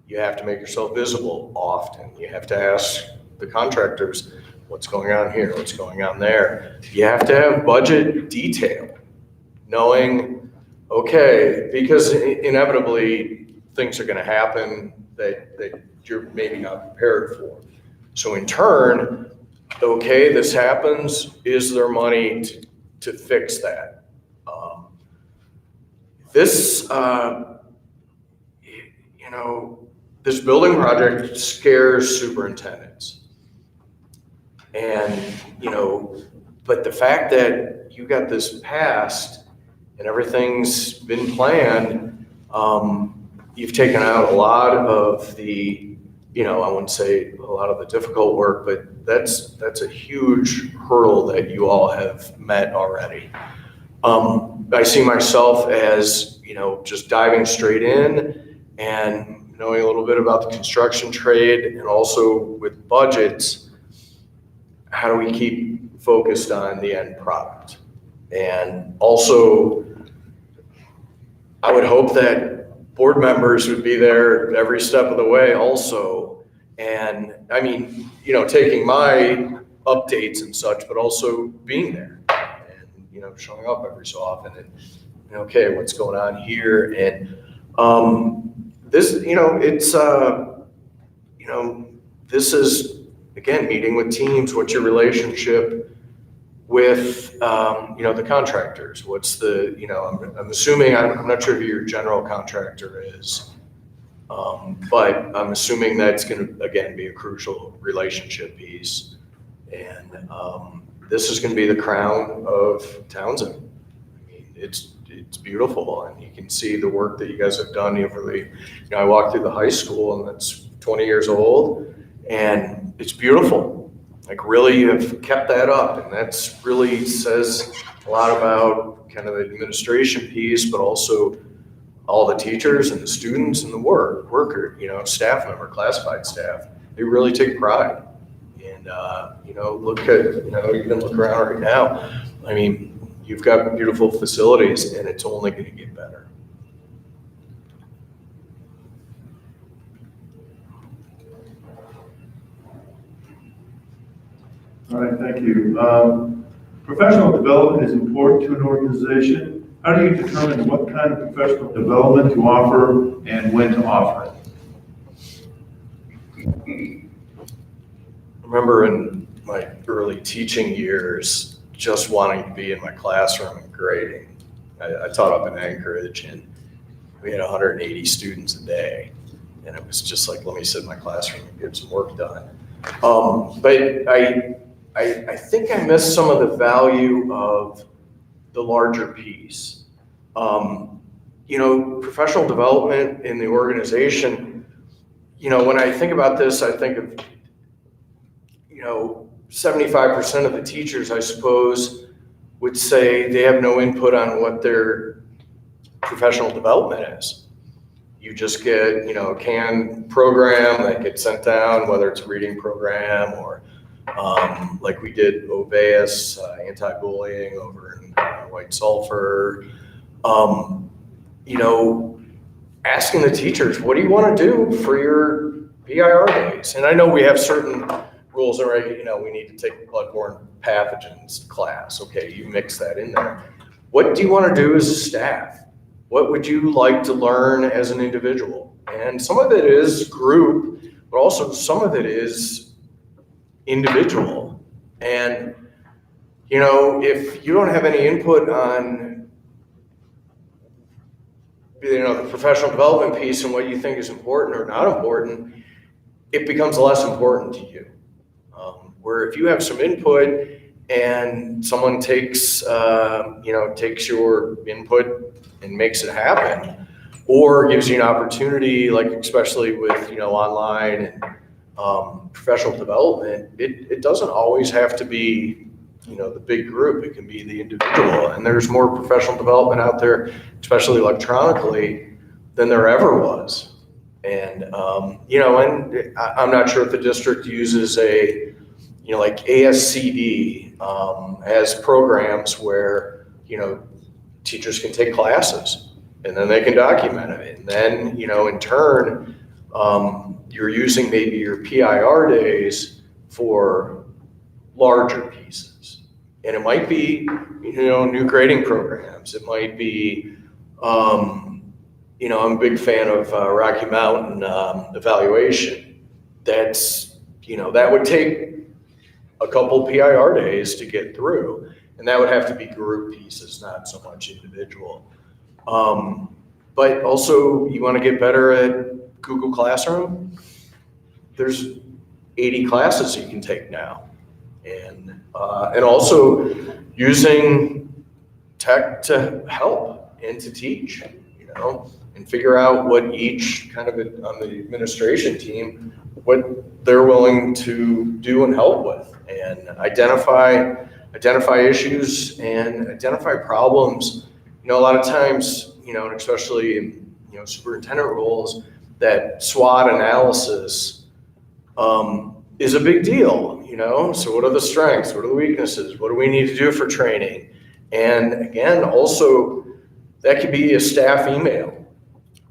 You have to make yourself visible often. You have to ask the contractors, what's going on here, what's going on there. You have to have budget detail, knowing, okay, because inevitably things are gonna happen that you're maybe not prepared for. So in turn, okay, this happens, is there money to fix that? This building project scares superintendents. And, but the fact that you got this passed and everything's been planned, you've taken out a lot of the, I wouldn't say a lot of the difficult work, but that's a huge hurdle that you all have met already. I see myself as, just diving straight in and knowing a little bit about the construction trade, and also with budgets, how do we keep focused on the end product? And also, I would hope that board members would be there every step of the way also. And taking my updates and such, but also being there and, showing up every so often and, okay, what's going on here? And, this, this is, again, meeting with teams. What's your relationship with, the contractors? What's the, I'm assuming, I'm not sure who your general contractor is, but I'm assuming that's going to, again, be a crucial relationship piece. And this is going to be the crown of Townsend. I mean, it's beautiful, and you can see the work that you guys have done. I walked through the high school, and that's 20 years old, and it's beautiful. Like, really, you have kept that up, and that's really says a lot about kind of the administration piece, but also all the teachers and the students and the worker, staff member, classified staff. They really take pride. And, look at, you can look around right now. I mean, you've got beautiful facilities, and it's only going to get better. All right, thank you. Professional development is important to an organization. How do you determine what kind of professional development to offer and when to offer it? I remember in my early teaching years, just wanting to be in my classroom and grading. I taught up in Anchorage, and we had 180 students a day. And it was just like, let me sit in my classroom and get some work done. But I think I missed some of the value of the larger piece. Professional development in the organization, when I think about this, I think of, 75% of the teachers, I suppose, would say they have no input on what their professional development is. You just get, a canned program that gets sent down, whether it's a reading program or like we did Obeus, anti-bullying over in White Sulphur. asking the teachers, what do you want to do for your PIR days? And I know we have certain rules already, we need to take bloodborne pathogens class. Okay, you mix that in there. What do you want to do as a staff? What would you like to learn as an individual? And some of it is group, but also some of it is individual. And, if you don't have any input on, the professional development piece and what you think is important or not important, it becomes less important to you. Where if you have some input and someone takes your input and makes it happen, or gives you an opportunity, like especially with, online and professional development, it doesn't always have to be, the big group. It can be the individual. And there's more professional development out there, especially electronically, than there ever was. And, and I'm not sure if the district uses like ASCD has programs where, teachers can take classes and then they can document it. And then, in turn, you're using maybe your PIR days for larger pieces. And it might be, new grading programs. It might be, I'm a big fan of Rocky Mountain evaluation. That's, that would take a couple PIR days to get through. And that would have to be group pieces, not so much individual. But also you want to get better at Google Classroom. There's 80 classes you can take now. And also using tech to help and to teach, and figure out what each kind of on the administration team, what they're willing to do and help with, and identify issues and identify problems. A lot of times, and especially in, superintendent roles, that SWOT analysis is a big deal, So what are the strengths? What are the weaknesses? What do we need to do for training? And again, also, that could be a staff email.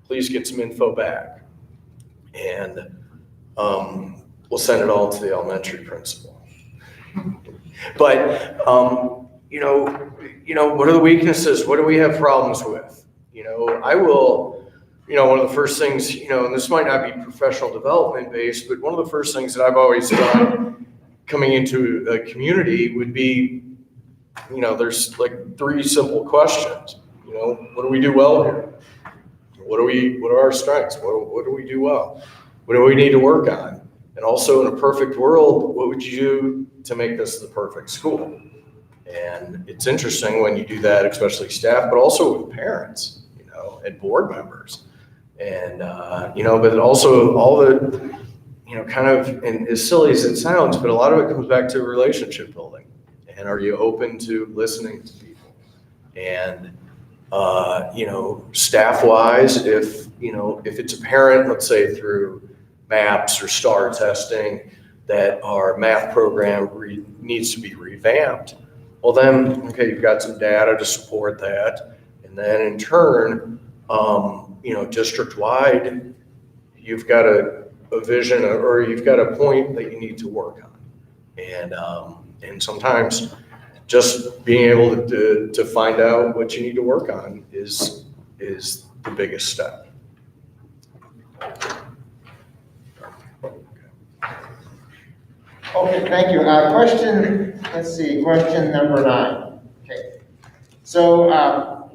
Please get some info back. And we'll send it all to the elementary principal. But, what are the weaknesses? What do we have problems with? I will, one of the first things, and this might not be professional development based, but one of the first things that I've always done coming into a community would be, there's like 3 simple questions. What do we do well here? What are our strengths? What do we do well? What do we need to work on? And also, in a perfect world, what would you do to make this the perfect school? And it's interesting when you do that, especially staff, but also with parents, and board members. And, but also all the, kind of, and as silly as it sounds, but a lot of it comes back to relationship building. And are you open to listening to people? And, staff-wise, if it's apparent, let's say through MAPS or STAR testing, that our math program needs to be revamped, well then, okay, you've got some data to support that. And then in turn, district-wide, you've got a vision or you've got a point that you need to work on. And sometimes just being able to find out what you need to work on is the biggest step. Okay, thank you. Question number 9. Okay. So,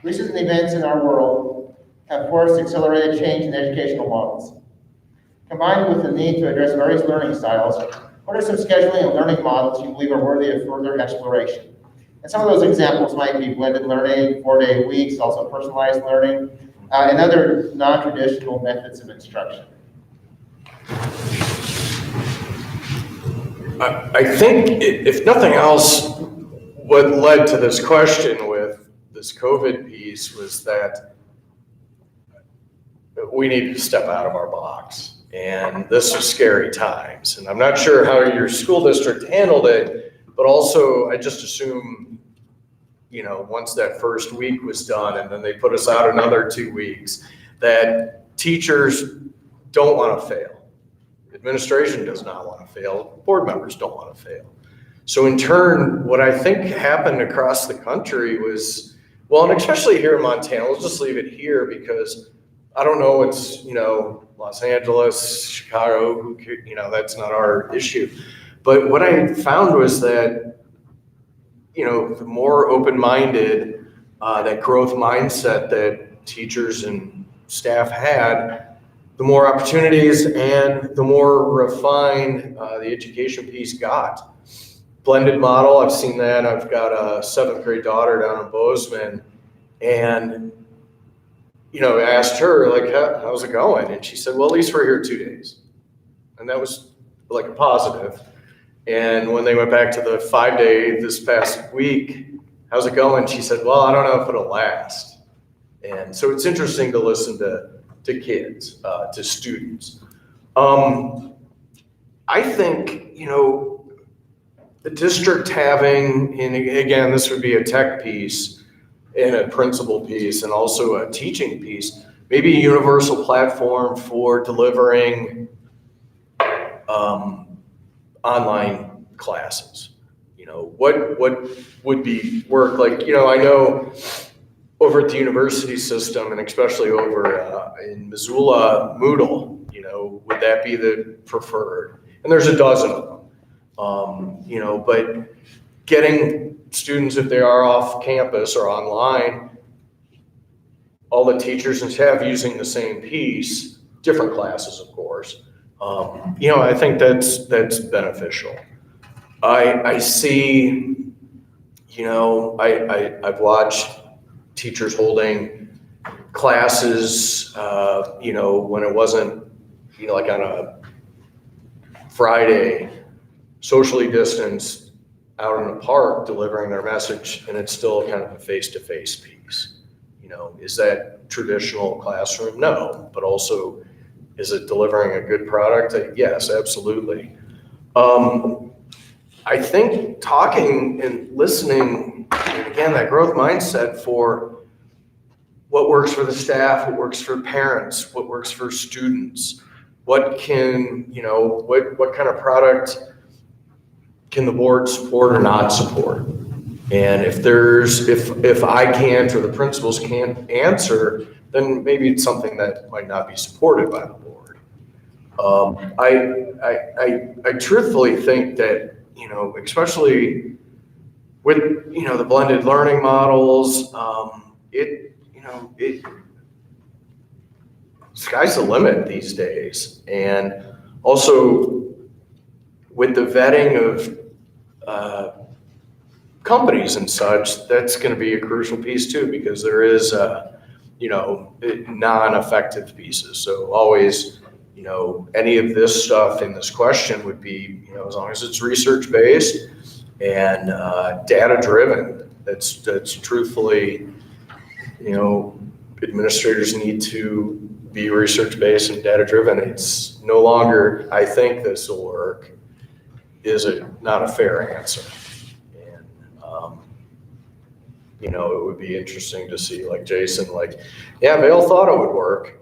recent events in our world have forced accelerated change in educational models. Combined with the need to address various learning styles, what are some scheduling and learning models you believe are worthy of further exploration? And some of those examples might be blended learning, 4-day weeks, also personalized learning, and other non-traditional methods of instruction. I think, if nothing else, what led to this question with this COVID piece was that we needed to step out of our box. And this was scary times. And I'm not sure how your school district handled it, but also I just assume once that first week was done and then they put us out another 2 weeks, that teachers don't want to fail. Administration does not want to fail. Board members don't want to fail. So in turn, what I think happened across the country was, well, and especially here in Montana, let's just leave it here because I don't know, it's, Los Angeles, Chicago, that's not our issue. But what I found was that, the more open-minded, that growth mindset that teachers and staff had, the more opportunities and the more refined the education piece got. Blended model, I've seen that. I've got a 7th grade daughter down in Bozeman, and I asked her, like, how's it going? And she said, well, at least we're here 2 days. And that was like a positive. And when they went back to the 5-day this past week, how's it going? She said, well, I don't know if it'll last. And so it's interesting to listen to kids, to students. I think, the district having, and again, this would be a tech piece and a principal piece and also a teaching piece, maybe a universal platform for delivering online classes. What would be work like, I know over at the university system and especially over in Missoula, Moodle, would that be the preferred? And there's a dozen of them. But getting students, if they are off campus or online, all the teachers and staff using the same piece, different classes, of course. I think that's beneficial. I see, I've watched teachers holding classes, when it wasn't, like on a Friday, socially distanced out in the park delivering their message, and it's still kind of a face-to-face piece. Is that traditional classroom? No, but also, is it delivering a good product? Yes, absolutely. I think talking and listening, and again, that growth mindset for what works for the staff, what works for parents, what works for students, what can, what kind of product can the board support or not support? And if I can't or the principals can't answer, then maybe it's something that might not be supported by the board. I truthfully think that, especially with, the blended learning models, sky's the limit these days. And also with the vetting of companies and such, that's going to be a crucial piece too, because there is, non-effective pieces. So always, any of this stuff in this question would be, as long as it's research-based and data-driven, that's truthfully, administrators need to be research-based and data-driven. It's no longer, I think this will work, is not a fair answer. And, it would be interesting to see, like Jason, Vail thought it would work,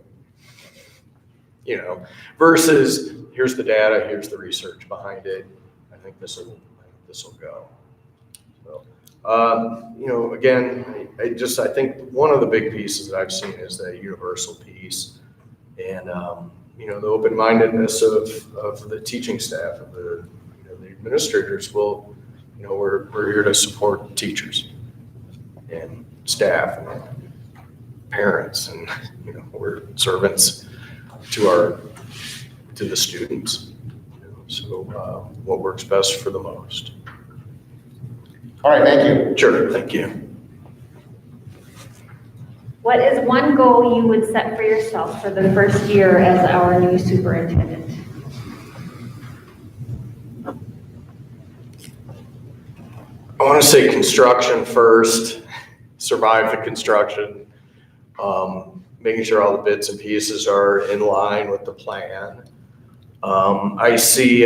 versus here's the data, here's the research behind it. I think this will go. So, again, I think one of the big pieces that I've seen is that universal piece, and the open-mindedness of the teaching staff, of the administrators. Will, we're here to support teachers and staff and parents, and we're servants to the students. So what works best for the most. All right, thank you. Sure, thank you. What is one goal you would set for yourself for the first year as our new superintendent? I want to say construction first, survive the construction, making sure all the bits and pieces are in line with the plan. I see,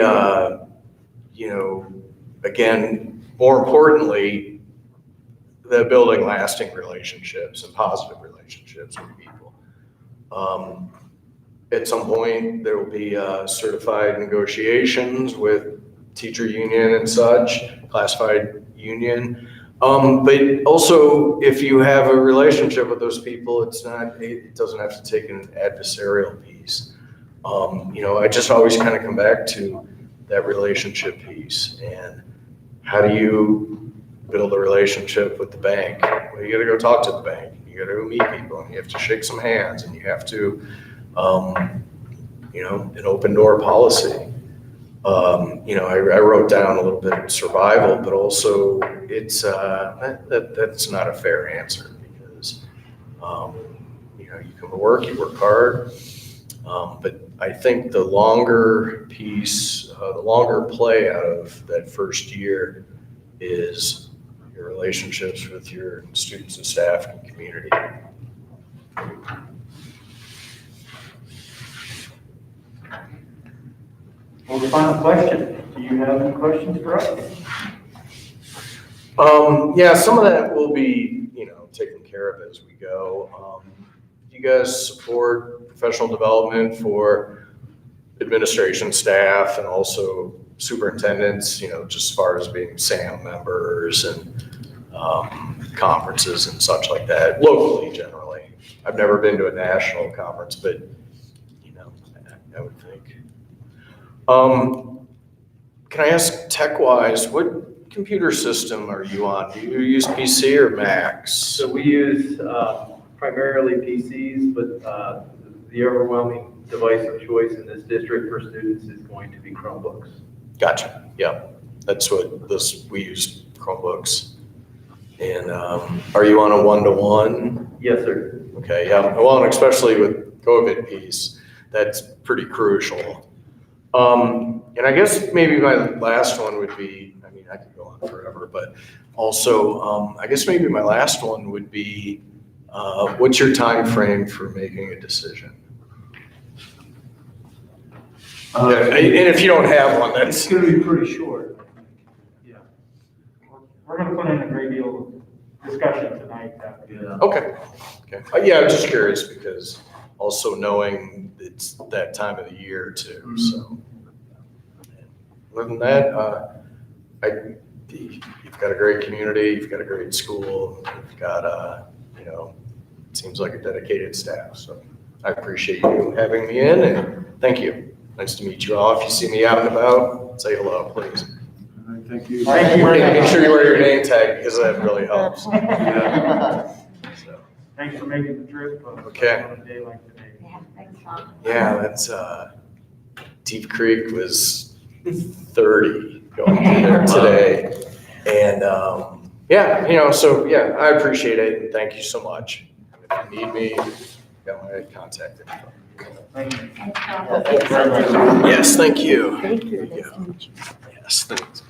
again, more importantly, the building lasting relationships and positive relationships with people. At some point, there will be certified negotiations with teacher union and such, classified union. But also, if you have a relationship with those people, it doesn't have to take an adversarial piece. I just always kind of come back to that relationship piece. And how do you build a relationship with the bank? Well, you got to go talk to the bank. You got to go meet people, and you have to shake some hands, and you have to, an open door policy. I wrote down a little bit of survival, but also it's that's not a fair answer because you come to work, you work hard, but I think the longer piece, the longer play out of that first year is your relationships with your students and staff and community. Well, the final question, do you have any questions for us? Yeah, some of that will be, taken care of as we go. Do you guys support professional development for administration staff and also superintendents, just as far as being SAM members and conferences and such like that, locally generally? I've never been to a national conference, but, I would think. Can I ask tech-wise, what computer system are you on? Do you use PC or Macs? So we use primarily PCs, but the overwhelming device of choice in this district for students is going to be Chromebooks. Gotcha. Yeah, that's what we use Chromebooks. And are you on a one-to-one? Yes, sir. Okay, yeah. Well, and especially with COVID piece, that's pretty crucial. And I guess maybe my last one would be, I could go on forever, but also, I guess maybe my last one would be, what's your time frame for making a decision? And if you don't have one, It's going to be pretty short. Yeah. We're going to put in a great deal of discussion tonight. Okay. Yeah, I'm just curious because also knowing it's that time of the year too, so. Other than that, you've got a great community, you've got a great school, you've got, it seems like a dedicated staff. So I appreciate you having me in and thank you. Nice to meet you all. If you see me out and about, say hello, please. All right, thank you. Thank you. Make sure you wear your name tag because that really helps. Yeah. So, Thanks for making the trip. Okay. On a day like today. Yeah, thanks, Tom. yeah, that's, Deep Creek was 30 going through there today. And, so yeah, I appreciate it and thank you so much. If you need me, you got my contact info. Thank you. Thanks, Tom. Yes, thank you. Thank you. Nice to meet you. Yes, thanks.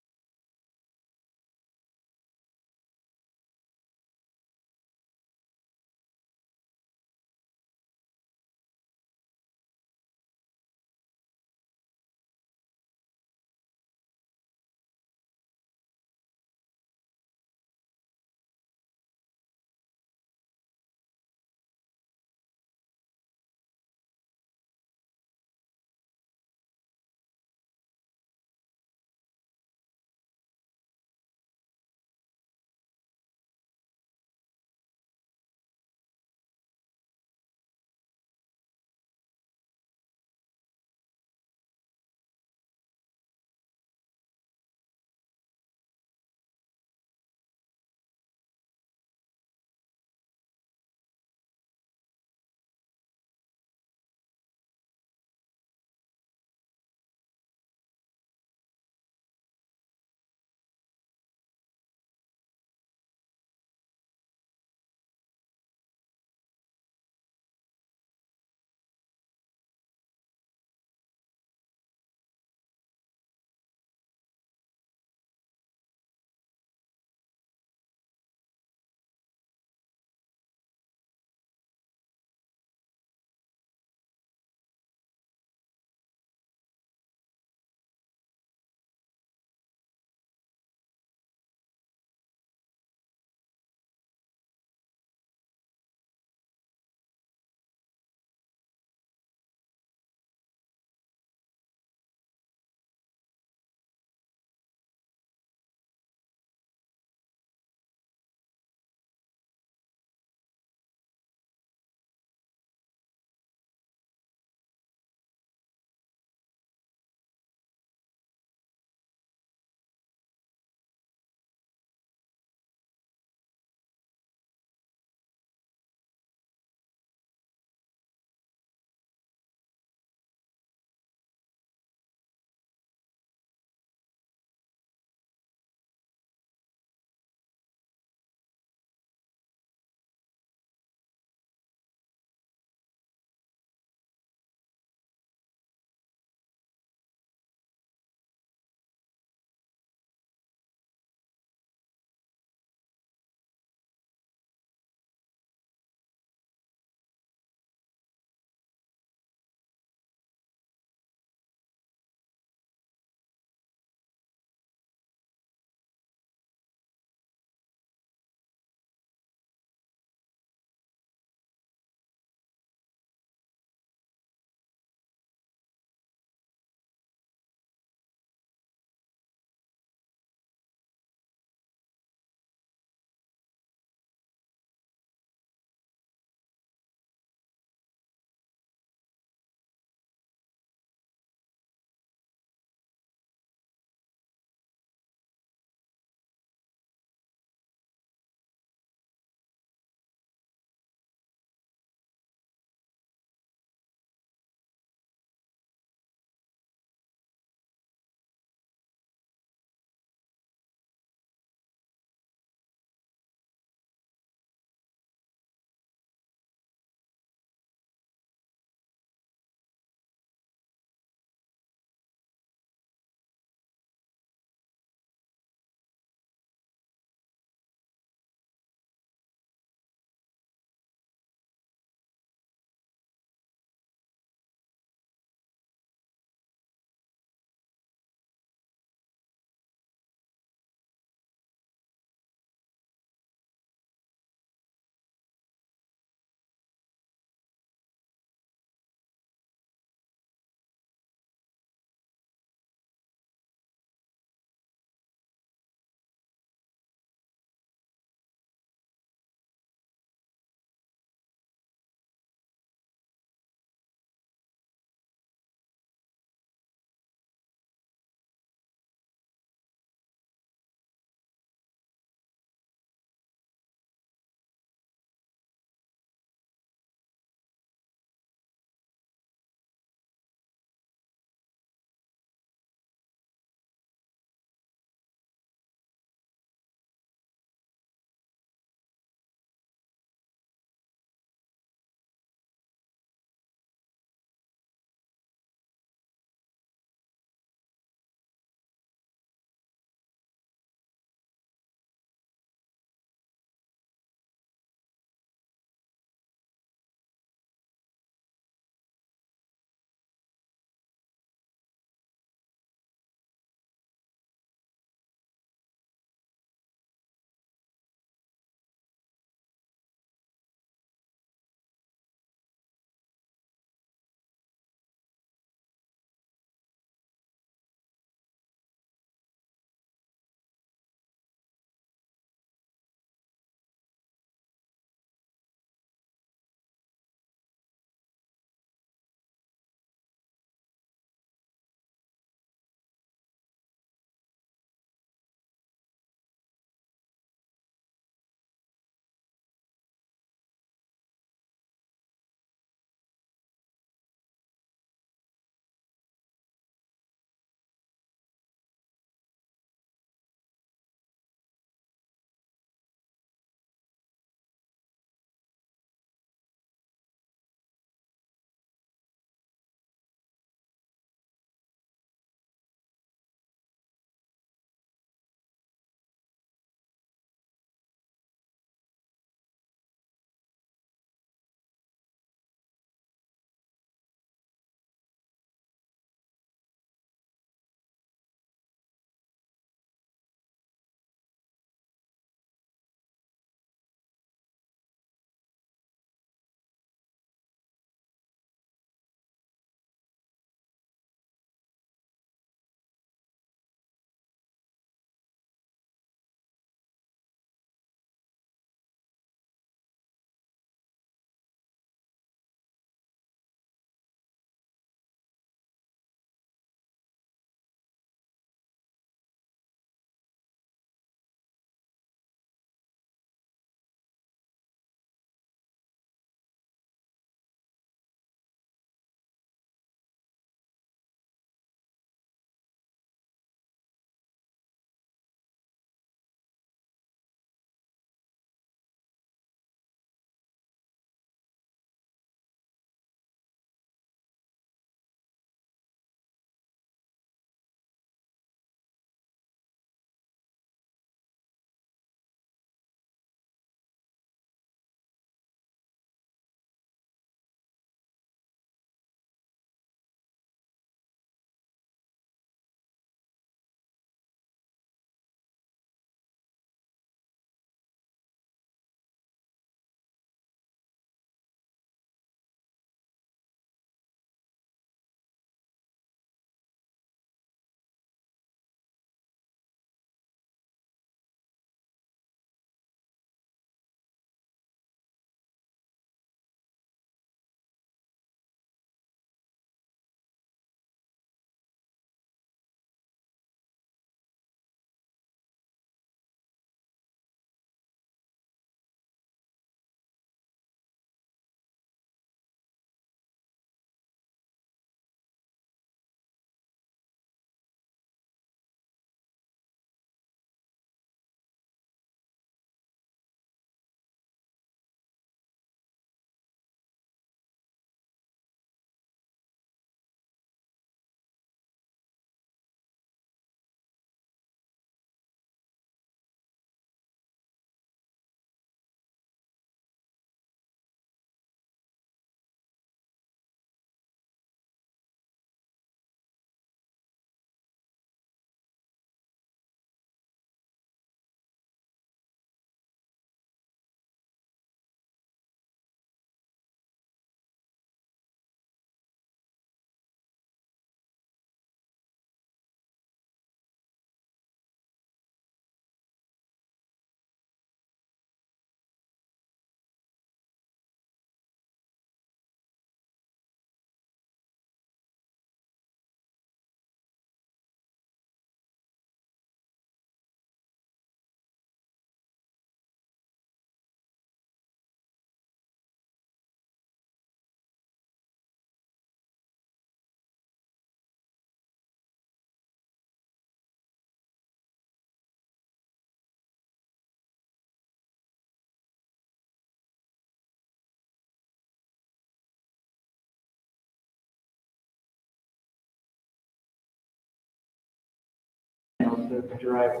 of the drive.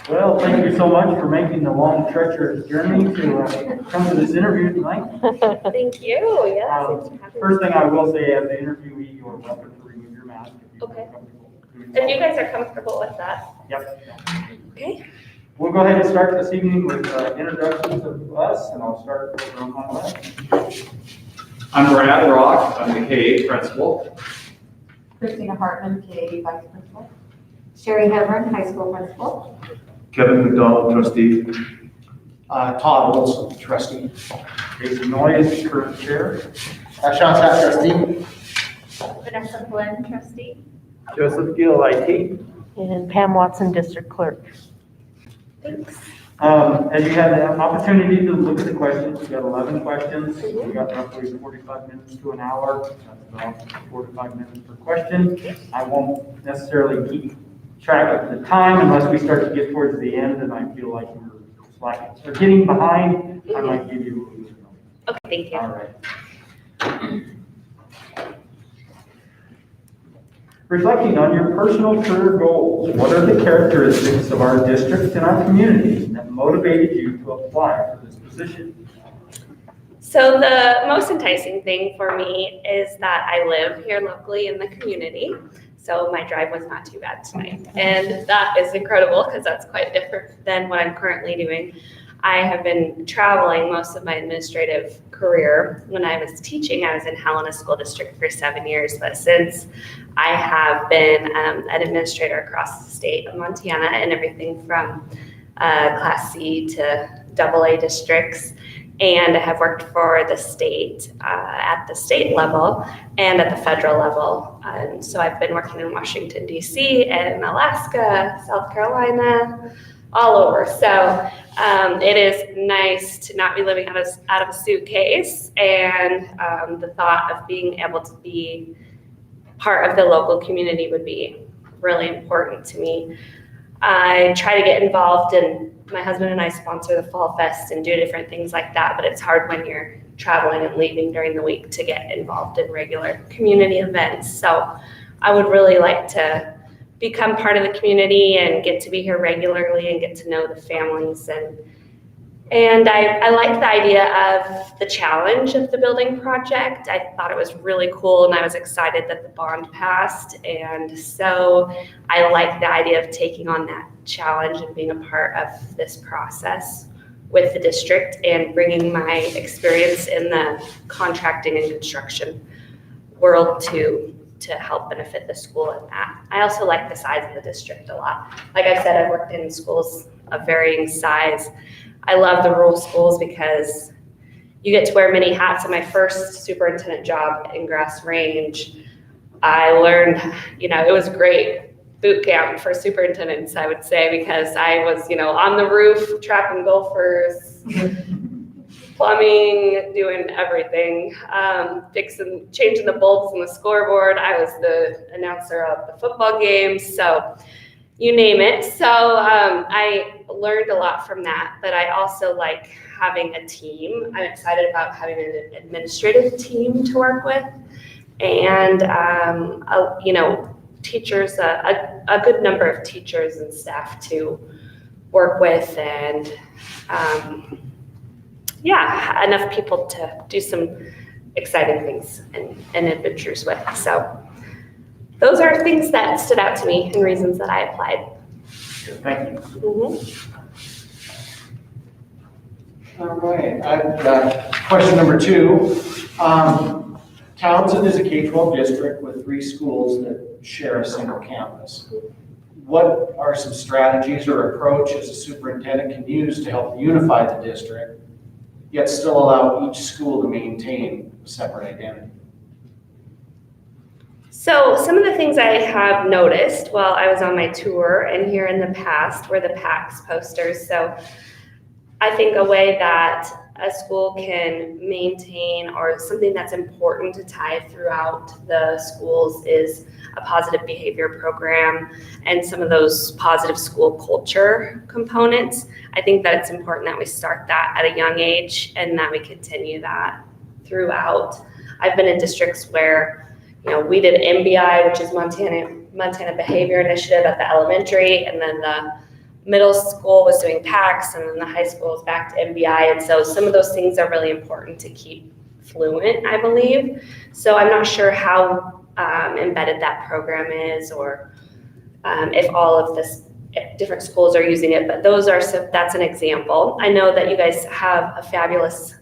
Well, thank you so much for making the long treacherous journey to come to this interview tonight. Thank you, yes. First thing I will say, as the interviewee, you are welcome to remove your mask if you feel Okay. comfortable doing And so. you guys are comfortable with that? Yep. Okay. We'll go ahead and start this evening with introductions of us, and I'll start over on my left. I'm Brad Rock, I'm the K-8 principal. Christina Hartman, K vice principal. Sherry Hebron, high school principal. Kevin McDonald, trustee. Todd Olson, trustee. Jason Noyes, current chair. Sean Scott, trustee. Vanessa Flynn, trustee. Joseph Gill, IT. And Pam Watson, district clerk. Thanks. As you had the opportunity to look at the questions, we got 11 questions. We got roughly 45 minutes to an hour. That's about 45 minutes per question. I won't necessarily keep track of the time unless we start to get towards the end and I feel like we're slacking or getting behind. I might give you a little bit. Okay, thank you. All right. Reflecting on your personal career goals, what are the characteristics of our district and our community that motivated you to apply for this position? So the most enticing thing for me is that I live here locally in the community. So my drive was not too bad tonight. And that is incredible because that's quite different than what I'm currently doing. I have been traveling most of my administrative career. When I was teaching, I was in Helena School District for 7 years, but since I have been an administrator across the state of Montana and everything from Class C to AA districts, and I have worked for the state at the state level and at the federal level. And so I've been working in Washington, D.C. and Alaska, South Carolina, all over. So it is nice to not be living out of a suitcase, and the thought of being able to be part of the local community would be really important to me. I try to get involved in, my husband and I sponsor the Fall Fest and do different things like that, but it's hard when you're traveling and leaving during the week to get involved in regular community events. So I would really like to become part of the community and get to be here regularly and get to know the families. And I like the idea of the challenge of the building project. I thought it was really cool and I was excited that the bond passed. And so I like the idea of taking on that challenge and being a part of this process with the district and bringing my experience in the contracting and construction world to help benefit the school in that. I also like the size of the district a lot. Like I said, I've worked in schools of varying size. I love the rural schools because you get to wear many hats. In my first superintendent job in Grass Range, I learned, it was great boot camp for superintendents, I would say, because I was, on the roof, trapping golfers, plumbing, doing everything, changing the bulbs on the scoreboard. I was the announcer of the football games, so you name it. So I learned a lot from that, but I also like having a team. I'm excited about having an administrative team to work with, and teachers, a good number of teachers and staff to work with, and enough people to do some exciting things and adventures with. So those are things that stood out to me and reasons that I applied. Thank you. Mm-hmm. All right, I've got question number 2. Townsend is a K-12 district with 3 schools that share a single campus. What are some strategies or approaches a superintendent can use to help unify the district, yet still allow each school to maintain a separate identity? So some of the things I have noticed while I was on my tour and here in the past were the PAX posters. So I think a way that a school can maintain, or something that's important to tie throughout the schools, is a positive behavior program and some of those positive school culture components. I think that it's important that we start that at a young age and that we continue that throughout. I've been in districts where, we did MBI, which is Montana Behavior Initiative at the elementary, and then the middle school was doing PACS, and then the high school was back to MBI. And so some of those things are really important to keep fluent, I believe. So I'm not sure how embedded that program is, or if all of this different schools are using it, but that's an example. I know that you guys have a fabulous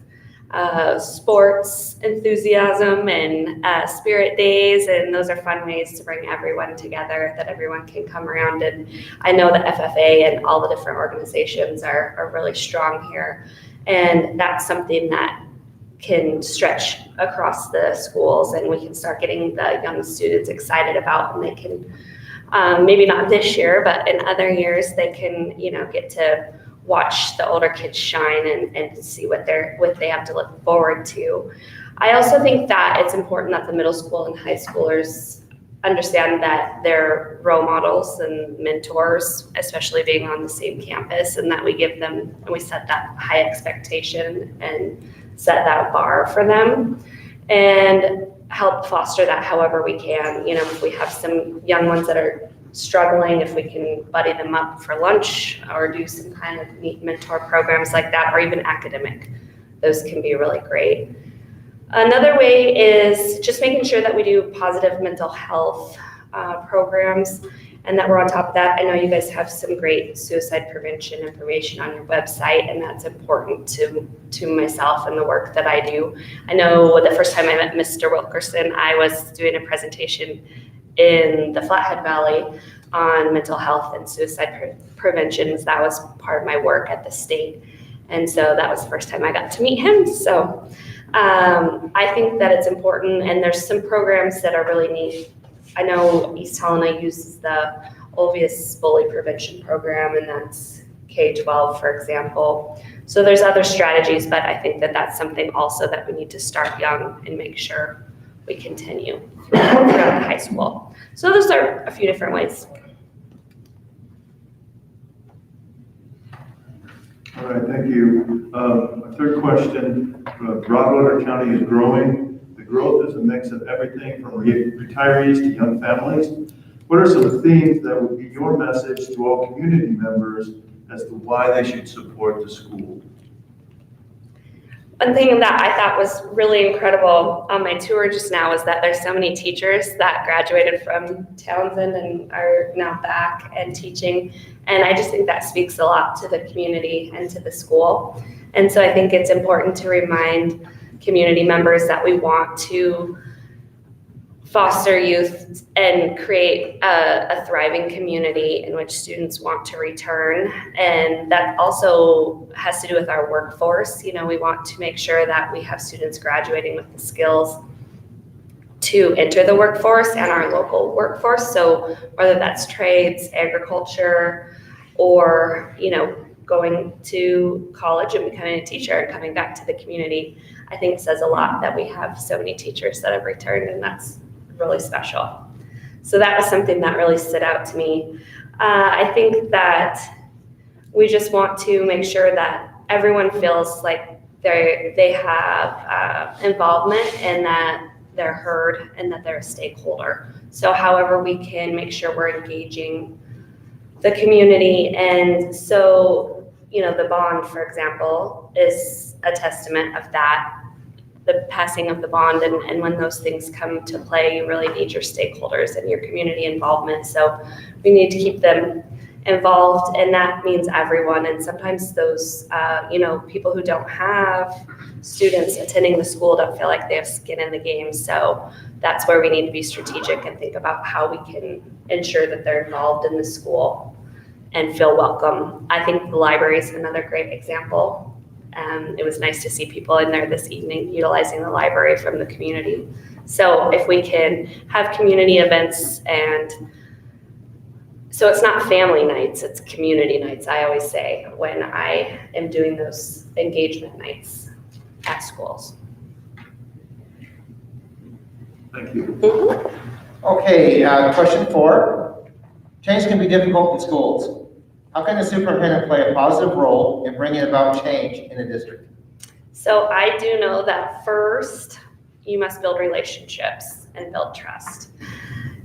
sports enthusiasm and spirit days, and those are fun ways to bring everyone together, that everyone can come around. And I know that FFA and all the different organizations are really strong here, and that's something that can stretch across the schools, and we can start getting the young students excited about, and they can maybe not this year, but in other years they can get to watch the older kids shine and see what they have to look forward to. I also think that it's important that the middle school and high schoolers understand that they're role models and mentors, especially being on the same campus, and that we give them, and we set that high expectation and set that bar for them and help foster that however we can. If we have some young ones that are struggling, if we can buddy them up for lunch or do some kind of neat mentor programs like that, or even academic, those can be really great. Another way is just making sure that we do positive mental health programs, and that we're on top of that. I know you guys have some great suicide prevention information on your website, and that's important to myself and the work that I do. I know the first time I met Mr. Wilkerson, I was doing a presentation in the Flathead Valley on mental health and suicide prevention. That was part of my work at the state. And so that was the first time I got to meet him. So I think that it's important, and there's some programs that are really neat. I know East Helena uses the obvious bully prevention program, and that's K-12, for example. So there's other strategies, but I think that that's something also that we need to start young and make sure we continue throughout the high school. So those are a few different ways. All right, thank you. A third question, Broadwater County is growing. The growth is a mix of everything from retirees to young families. What are some themes that would be your message to all community members as to why they should support the school? One thing that I thought was really incredible on my tour just now is that there's so many teachers that graduated from Townsend and are now back and teaching. And I just think that speaks a lot to the community and to the school. And so I think it's important to remind community members that we want to foster youth and create a thriving community in which students want to return. And that also has to do with our workforce. We want to make sure that we have students graduating with the skills to enter the workforce and our local workforce. So whether that's trades, agriculture, or, going to college and becoming a teacher and coming back to the community, I think it says a lot that we have so many teachers that have returned, and that's really special. So that was something that really stood out to me. I think that we just want to make sure that everyone feels like they have involvement, and that they're heard, and that they're a stakeholder. So however we can make sure we're engaging the community. And so, the bond, for example, is a testament of that. The passing of the bond, and when those things come to play, you really need your stakeholders and your community involvement. So we need to keep them involved, and that means everyone. And sometimes those, people who don't have students attending the school don't feel like they have skin in the game. So that's where we need to be strategic and think about how we can ensure that they're involved in the school and feel welcome. I think the library is another great example. It was nice to see people in there this evening utilizing the library from the community. So if we can have community events, and so it's not family nights, it's community nights, I always say, when I am doing those engagement nights. at schools. Thank you. Okay, question 4. Change can be difficult in schools. How can the superintendent play a positive role in bringing about change in a district? So I do know that first, you must build relationships and build trust.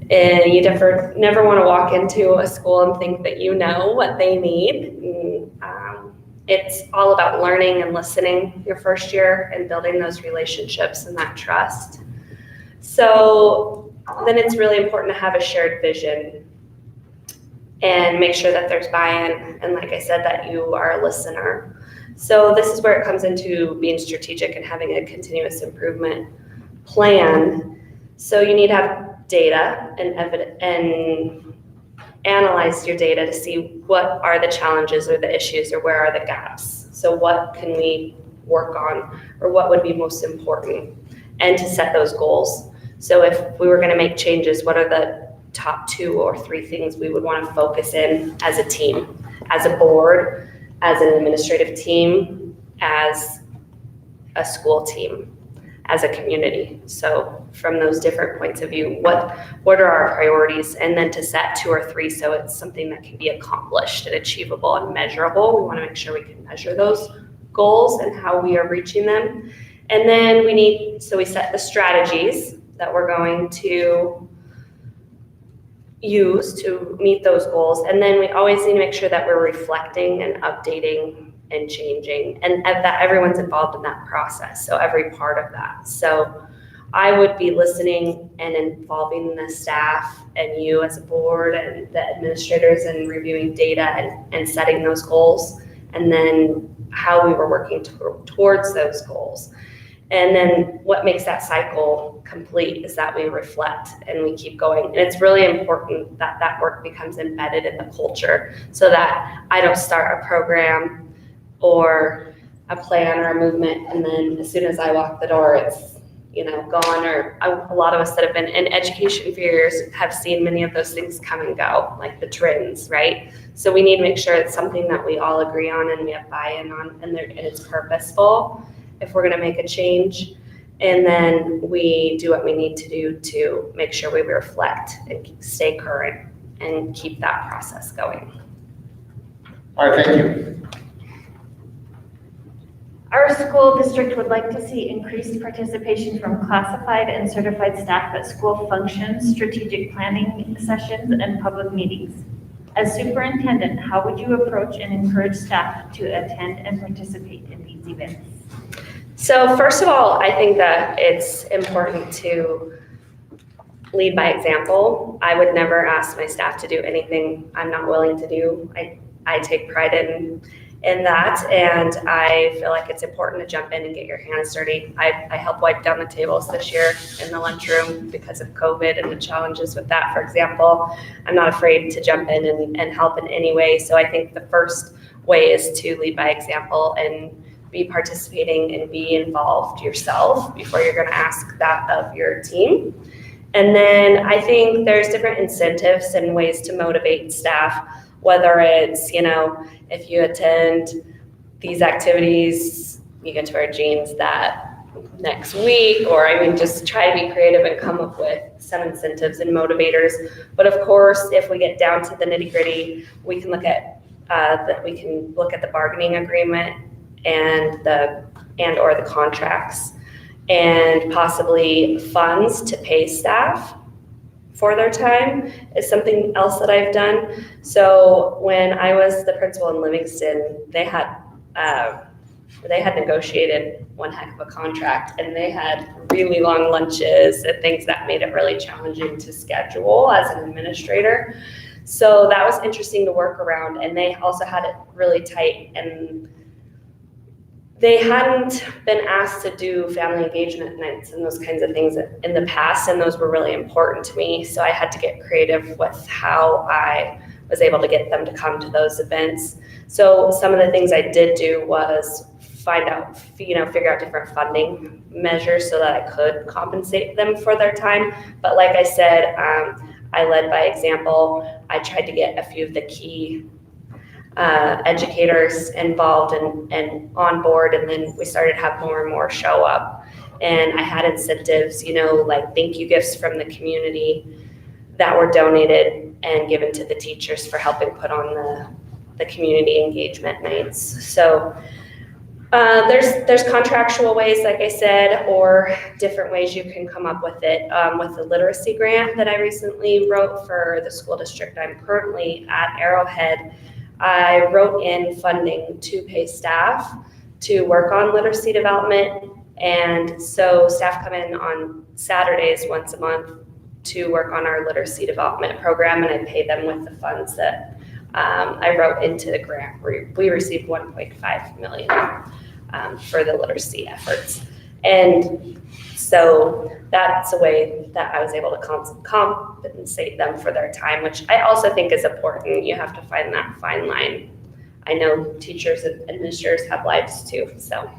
And you never want to walk into a school and think that you know what they need. It's all about learning and listening your first year and building those relationships and that trust. So then it's really important to have a shared vision and make sure that there's buy-in, and like I said, that you are a listener. So this is where it comes into being strategic and having a continuous improvement plan. So you need to have data and evidence and analyze your data to see what are the challenges or the issues or where are the gaps. So what can we work on, or what would be most important, and to set those goals. So if we were going to make changes, what are the top 2 or 3 things we would want to focus in as a team, as a board, as an administrative team, as a school team, as a community. So from those different points of view, what are our priorities? And then to set 2 or 3 so it's something that can be accomplished and achievable and measurable. We want to make sure we can measure those goals and how we are reaching them. And then we set the strategies that we're going to use to meet those goals. And then we always need to make sure that we're reflecting and updating and changing, and that everyone's involved in that process. So every part of that. So I would be listening and involving the staff and you as a board and the administrators and reviewing data and setting those goals, and then how we were working towards those goals. And then what makes that cycle complete is that we reflect and we keep going. And it's really important that that work becomes embedded in the culture, so that I don't start a program or a plan or a movement, and then as soon as I walk the door, it's gone. Or a lot of us that have been in education for years have seen many of those things come and go, like the trends, right? So we need to make sure it's something that we all agree on and we have buy-in on, and it's purposeful if we're going to make a change. And then we do what we need to do to make sure we reflect and stay current and keep that process going. All right, thank you. Our school district would like to see increased participation from classified and certified staff at school functions, strategic planning sessions, and public meetings. As superintendent, how would you approach and encourage staff to attend and participate in these events? So first of all, I think that it's important to lead by example. I would never ask my staff to do anything I'm not willing to do. I take pride in that, and I feel like it's important to jump in and get your hands dirty. I helped wipe down the tables this year in the lunchroom because of COVID and the challenges with that, for example. I'm not afraid to jump in and help in any way. So I think the first way is to lead by example and be participating and be involved yourself before you're going to ask that of your team. And then I think there's different incentives and ways to motivate staff, whether it's, if you attend these activities, you get to wear jeans that next week, or just try to be creative and come up with some incentives and motivators. But of course, if we get down to the nitty gritty, we can look at the bargaining agreement and or the contracts, and possibly funds to pay staff for their time is something else that I've done. So when I was the principal in Livingston, they had negotiated one heck of a contract, and they had really long lunches and things that made it really challenging to schedule as an administrator. So that was interesting to work around, and they also had it really tight, and they hadn't been asked to do family engagement nights and those kinds of things in the past, and those were really important to me. So I had to get creative with how I was able to get them to come to those events. So some of the things I did do was figure out different funding measures so that I could compensate them for their time. But like I said, I led by example. I tried to get a few of the key educators involved and on board, and then we started to have more and more show up. And I had incentives, like thank you gifts from the community that were donated and given to the teachers for helping put on the community engagement nights. So there's contractual ways, like I said, or different ways you can come up with it. With the literacy grant that I recently wrote for the school district I'm currently at, Arrowhead, I wrote in funding to pay staff to work on literacy development. And so staff come in on Saturdays once a month to work on our literacy development program, and I pay them with the funds that I wrote into the grant. We received $1.5 million for the literacy efforts. And so that's a way that I was able to compensate them for their time, which I also think is important. You have to find that fine line. I know teachers and administrators have lives too, so.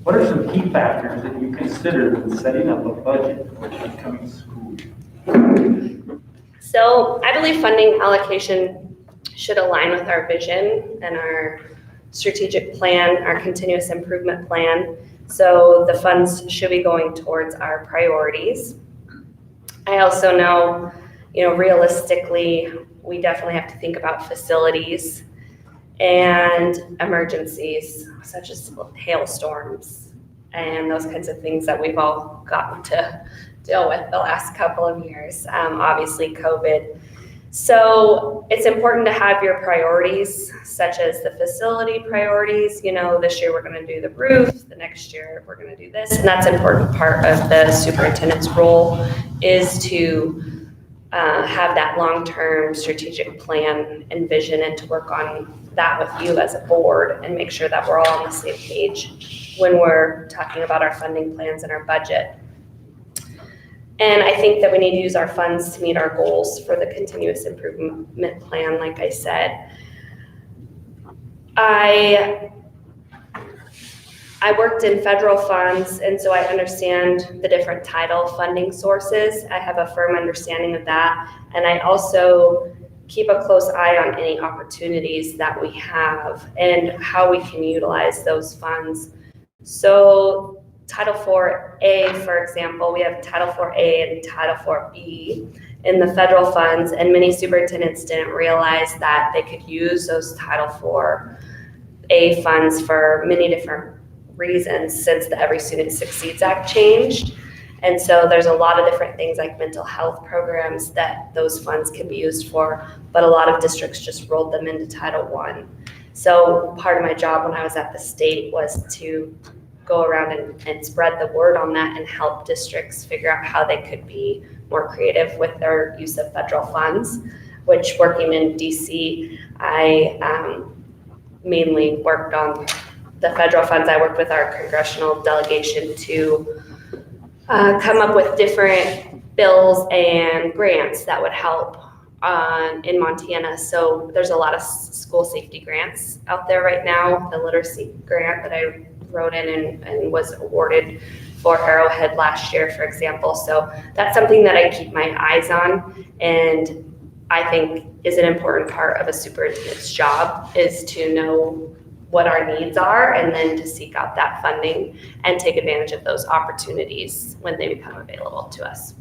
What are some key factors that you consider when setting up a budget for the upcoming school year? So I believe funding allocation should align with our vision and our strategic plan, our continuous improvement plan. So the funds should be going towards our priorities. I also know, realistically, we definitely have to think about facilities and emergencies such as hailstorms and those kinds of things that we've all gotten to deal with the last couple of years, obviously COVID. So it's important to have your priorities, such as the facility priorities. This year we're going to do the roof, the next year we're going to do this, and that's an important part of the superintendent's role, is to have that long-term strategic plan and vision, and to work on that with you as a board and make sure that we're all on the same page when we're talking about our funding plans and our budget. And I think that we need to use our funds to meet our goals for the continuous improvement plan, like I said. I worked in federal funds, and so I understand the different title funding sources. I have a firm understanding of that, and I also keep a close eye on any opportunities that we have and how we can utilize those funds. So Title IV-A, for example, we have Title IV-A and Title IV-B in the federal funds, and many superintendents didn't realize that they could use those Title IV-A funds for many different reasons since the Every Student Succeeds Act changed. And so there's a lot of different things like mental health programs that those funds can be used for, but a lot of districts just rolled them into Title I. So part of my job when I was at the state was to go around and spread the word on that and help districts figure out how they could be more creative with their use of federal funds, which, working in DC, I mainly worked on the federal funds. I worked with our congressional delegation to come up with different bills and grants that would help in Montana. So there's a lot of school safety grants out there right now. The literacy grant that I wrote in and was awarded for Arrowhead last year, for example. So that's something that I keep my eyes on, and I think is an important part of a superintendent's job, is to know what our needs are and then to seek out that funding and take advantage of those opportunities when they become available to us.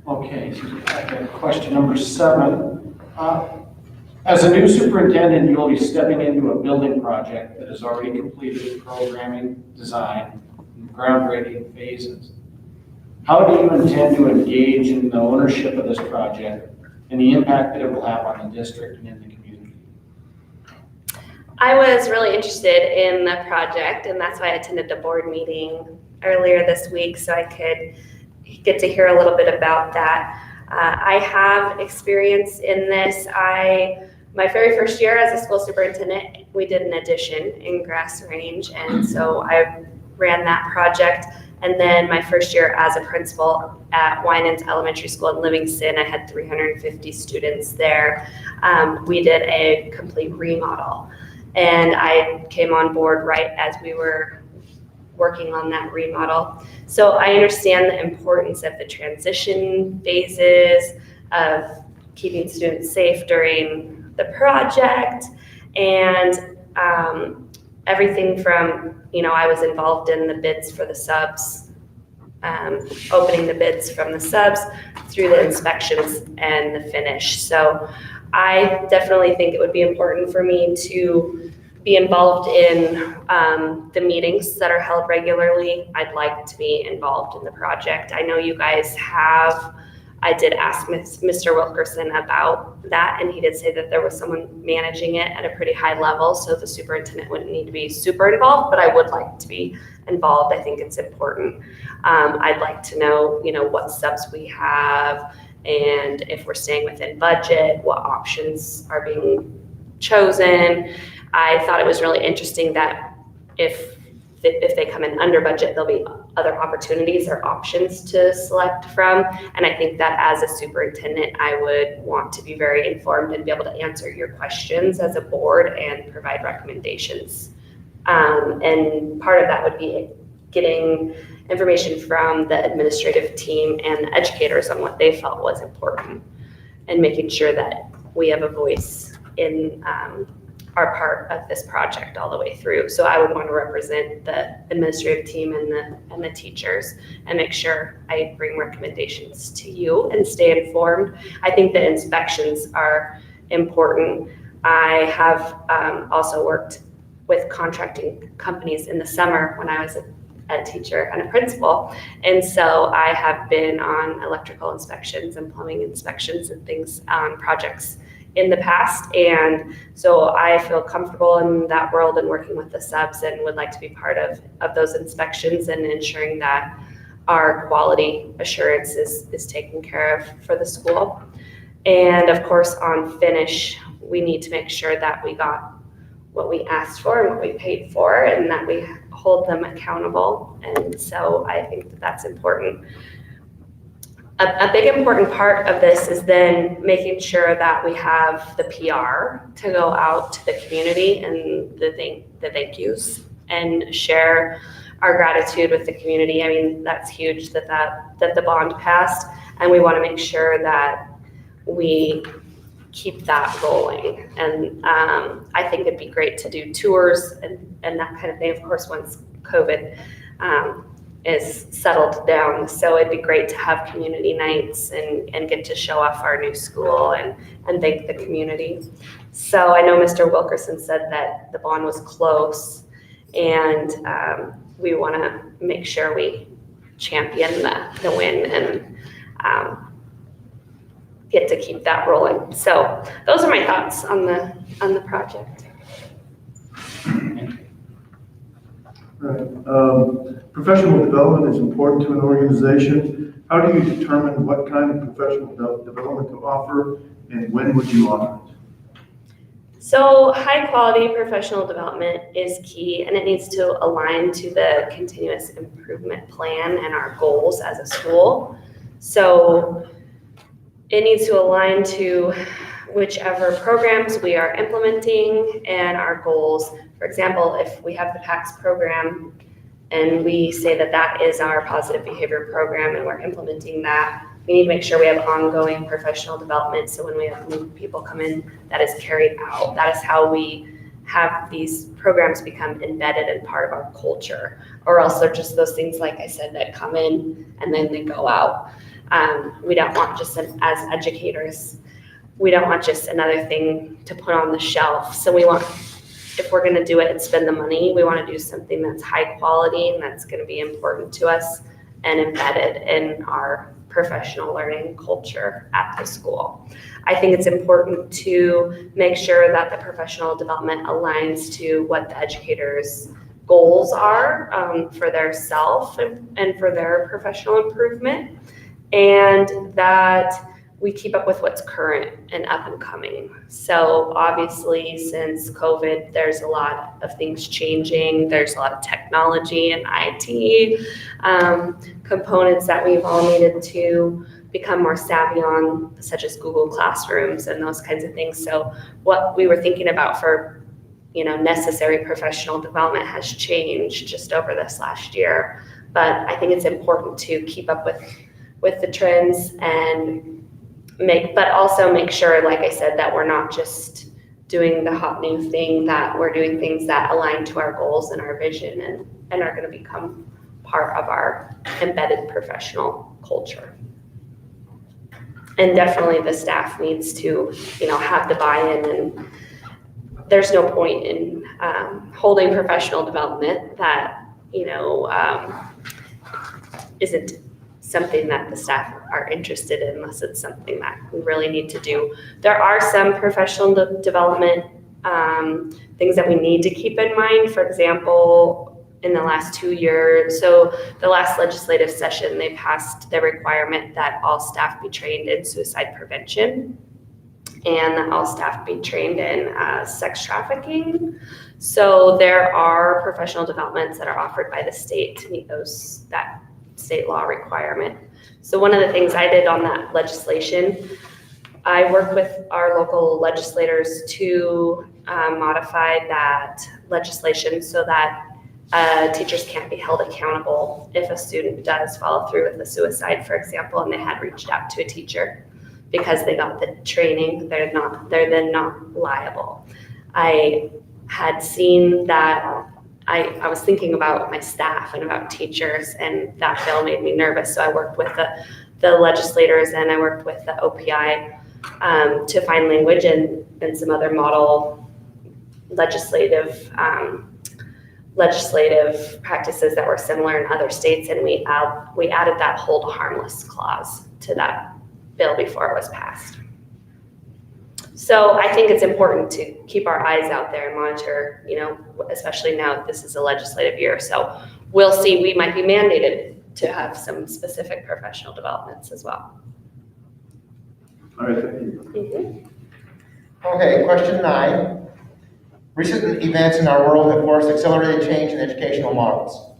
Okay, so I got question number 7. As a new superintendent, you'll be stepping into a building project that is already completed programming, design, and groundbreaking phases. How do you intend to engage in the ownership of this project and the impact that it will have on the district and in the community? I was really interested in the project, and that's why I attended the board meeting earlier this week, so I could get to hear a little bit about that. I have experience in this. My very first year as a school superintendent, we did an addition in Grass Range, and so I ran that project. And then my first year as a principal at Winans Elementary School in Livingston, I had 350 students there. We did a complete remodel. And I came on board right as we were working on that remodel. So I understand the importance of the transition phases, of keeping students safe during the project, and everything from, I was involved in the bids for the subs, opening the bids from the subs through the inspections and the finish. So I definitely think it would be important for me to be involved in the meetings that are held regularly. I'd like to be involved in the project. I know you guys have. I did ask Mr. Wilkerson about that, and he did say that there was someone managing it at a pretty high level, so the superintendent wouldn't need to be super involved, but I would like to be involved. I think it's important. I'd like to know, what subs we have, and if we're staying within budget, what options are being chosen. I thought it was really interesting that if they come in under budget, there'll be other opportunities or options to select from. And I think that as a superintendent, I would want to be very informed and be able to answer your questions as a board and provide recommendations. And part of that would be getting information from the administrative team and the educators on what they felt was important, and making sure that we have a voice in are part of this project all the way through. So I would want to represent the administrative team and the teachers and make sure I bring recommendations to you and stay informed. I think the inspections are important. I have also worked with contracting companies in the summer when I was a teacher and a principal. And so I have been on electrical inspections and plumbing inspections and things on projects in the past. And so I feel comfortable in that world and working with the subs, and would like to be part of those inspections and ensuring that our quality assurance is taken care of for the school. And of course, on finish, we need to make sure that we got what we asked for and what we paid for, and that we hold them accountable. And so I think that that's important. A big important part of this is then making sure that we have the PR to go out to the community and the thank yous, and share our gratitude with the community. I mean, that's huge that the bond passed, and we want to make sure that we keep that rolling. And I think it'd be great to do tours and that kind of thing, of course, once COVID is settled down. So it'd be great to have community nights and get to show off our new school and thank the community. So I know Mr. Wilkerson said that the bond was close, and we want to make sure we champion the win and get to keep that rolling. So those are my thoughts on the project. Right. Professional development is important to an organization. How do you determine what kind of professional development to offer, and when would you offer it? So high quality professional development is key, and it needs to align to the continuous improvement plan and our goals as a school. So it needs to align to whichever programs we are implementing and our goals. For example, if we have the PACS program and we say that that is our positive behavior program and we're implementing that, we need to make sure we have ongoing professional development. So when we have new people come in, that is carried out. That is how we have these programs become embedded and part of our culture, or else they're just those things, like I said, that come in and then they go out. We don't want just as educators, we don't want just another thing to put on the shelf. So we want, if we're gonna do it and spend the money, we wanna do something that's high quality and that's gonna be important to us and embedded in our professional learning culture at the school. I think it's important to make sure that the professional development aligns to what the educators' goals are for their self and for their professional improvement, and that we keep up with what's current and up and coming. So obviously, since COVID, there's a lot of things changing. There's a lot of technology and IT components that we've all needed to become more savvy on, such as Google Classrooms and those kinds of things. So what we were thinking about for necessary professional development has changed just over this last year. But I think it's important to keep up with the trends and but also make sure, like I said, that we're not just doing the hot new thing, that we're doing things that align to our goals and our vision and are going to become part of our embedded professional culture. And definitely the staff needs to, have the buy-in, and there's no point in holding professional development that, isn't something that the staff are interested in unless it's something that we really need to do. There are some professional development things that we need to keep in mind. For example, in the last 2 years, so the last legislative session, they passed the requirement that all staff be trained in suicide prevention and that all staff be trained in sex trafficking. So there are professional developments that are offered by the state to meet that state law requirement. So one of the things I did on that legislation, I worked with our local legislators to modify that legislation so that teachers can't be held accountable if a student does follow through with a suicide, for example, and they had reached out to a teacher because they got the training. They're then not liable. I had seen that. I was thinking about my staff and about teachers, and that bill made me nervous. So I worked with the legislators and I worked with the OPI to find language and some other model legislative practices that were similar in other states, and we added that hold harmless clause to that bill before it was passed. So I think it's important to keep our eyes out there and monitor, especially now that this is a legislative year. So we'll see, we might be mandated to have some specific professional developments as well. All right, thank you. Okay, question 9. Recent events in our world have forced accelerated change in educational models.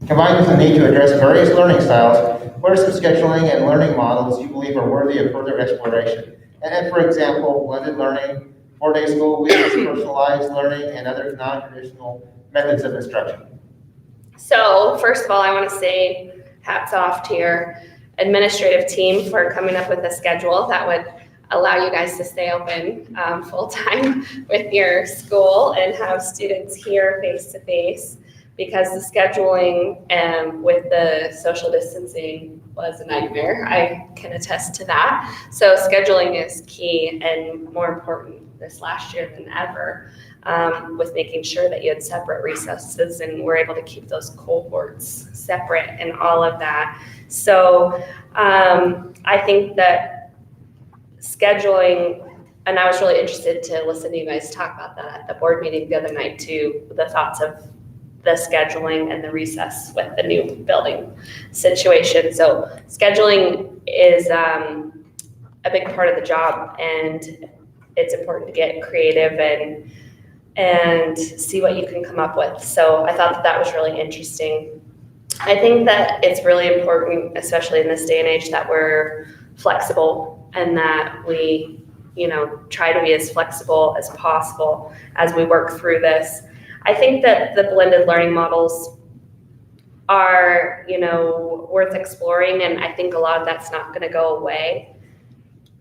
Combined with the need to address various learning styles, what are some scheduling and learning models you believe are worthy of further exploration? And for example, blended learning, 4-day school weeks, personalized learning, and other non-traditional methods of instruction. So first of all, I want to say hats off to your administrative team for coming up with a schedule that would allow you guys to stay open full-time with your school and have students here face-to-face, because the scheduling with the social distancing was a nightmare. I can attest to that. So scheduling is key, and more important this last year than ever, with making sure that you had separate recesses and were able to keep those cohorts separate and all of that. So I think that scheduling, and I was really interested to listen to you guys talk about that at the board meeting the other night too, the thoughts of the scheduling and the recess with the new building situation. So scheduling is a big part of the job, and it's important to get creative and see what you can come up with. So I thought that was really interesting. I think that it's really important, especially in this day and age, that we're flexible and that we, try to be as flexible as possible as we work through this. I think that the blended learning models are, worth exploring, and I think a lot of that's not going to go away.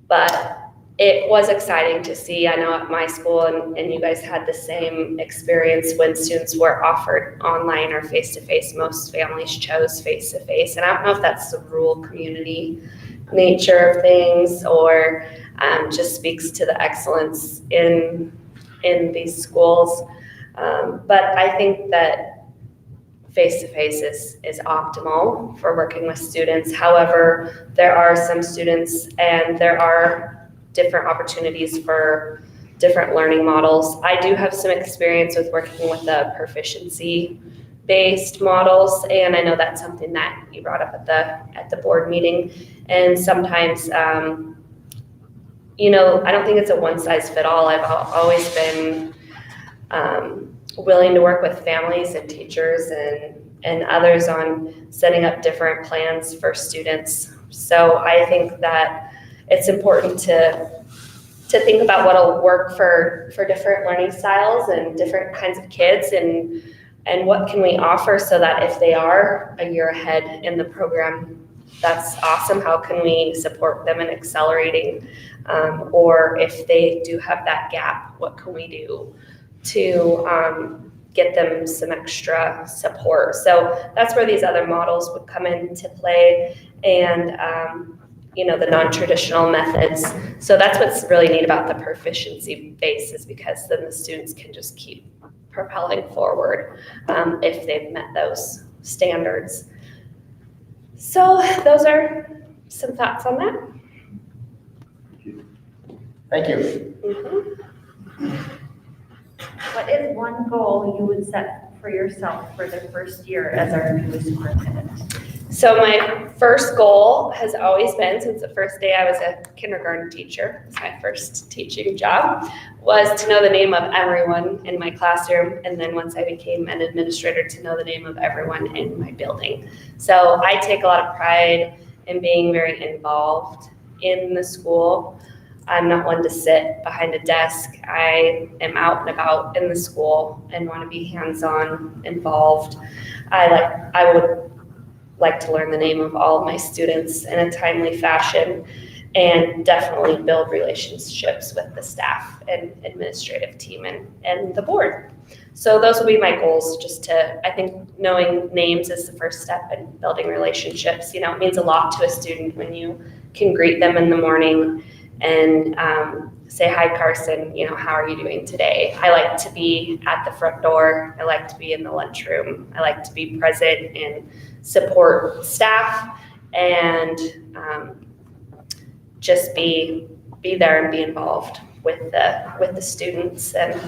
But it was exciting to see. I know at my school, and you guys had the same experience when students were offered online or face-to-face. Most families chose face-to-face, and I don't know if that's the rural community nature of things or just speaks to the excellence in these schools. But I think that face-to-face is optimal for working with students. However, there are some students and there are different opportunities for different learning models. I do have some experience with working with the proficiency-based models, and I know that's something that you brought up at the board meeting. And sometimes, I don't think it's a one-size-fit-all. I've always been willing to work with families and teachers and others on setting up different plans for students. So I think that it's important to to think about what'll work for different learning styles and different kinds of kids, and what can we offer so that if they are a year ahead in the program, that's awesome. How can we support them in accelerating? Or if they do have that gap, what can we do to get them some extra support? So that's where these other models would come into play, and the non-traditional methods. So that's what's really neat about the proficiency base, is because then the students can just keep propelling forward if they've met those standards. So those are some thoughts on that. Thank you. What is one goal you would set for yourself for the first year as our new superintendent? So my first goal has always been, since the first day I was a kindergarten teacher, it's my first teaching job, was to know the name of everyone in my classroom, and then once I became an administrator, to know the name of everyone in my building. So I take a lot of pride in being very involved in the school. I'm not one to sit behind a desk. I am out and about in the school and want to be hands-on involved. I would like to learn the name of all of my students in a timely fashion, and definitely build relationships with the staff and administrative team and the board. So those will be my goals, I think knowing names is the first step in building relationships. It means a lot to a student when you can greet them in the morning and say, "Hi, Carson, how are you doing today?" I like to be at the front door. I like to be in the lunchroom. I like to be present and support staff, and just be there and be involved with the students. And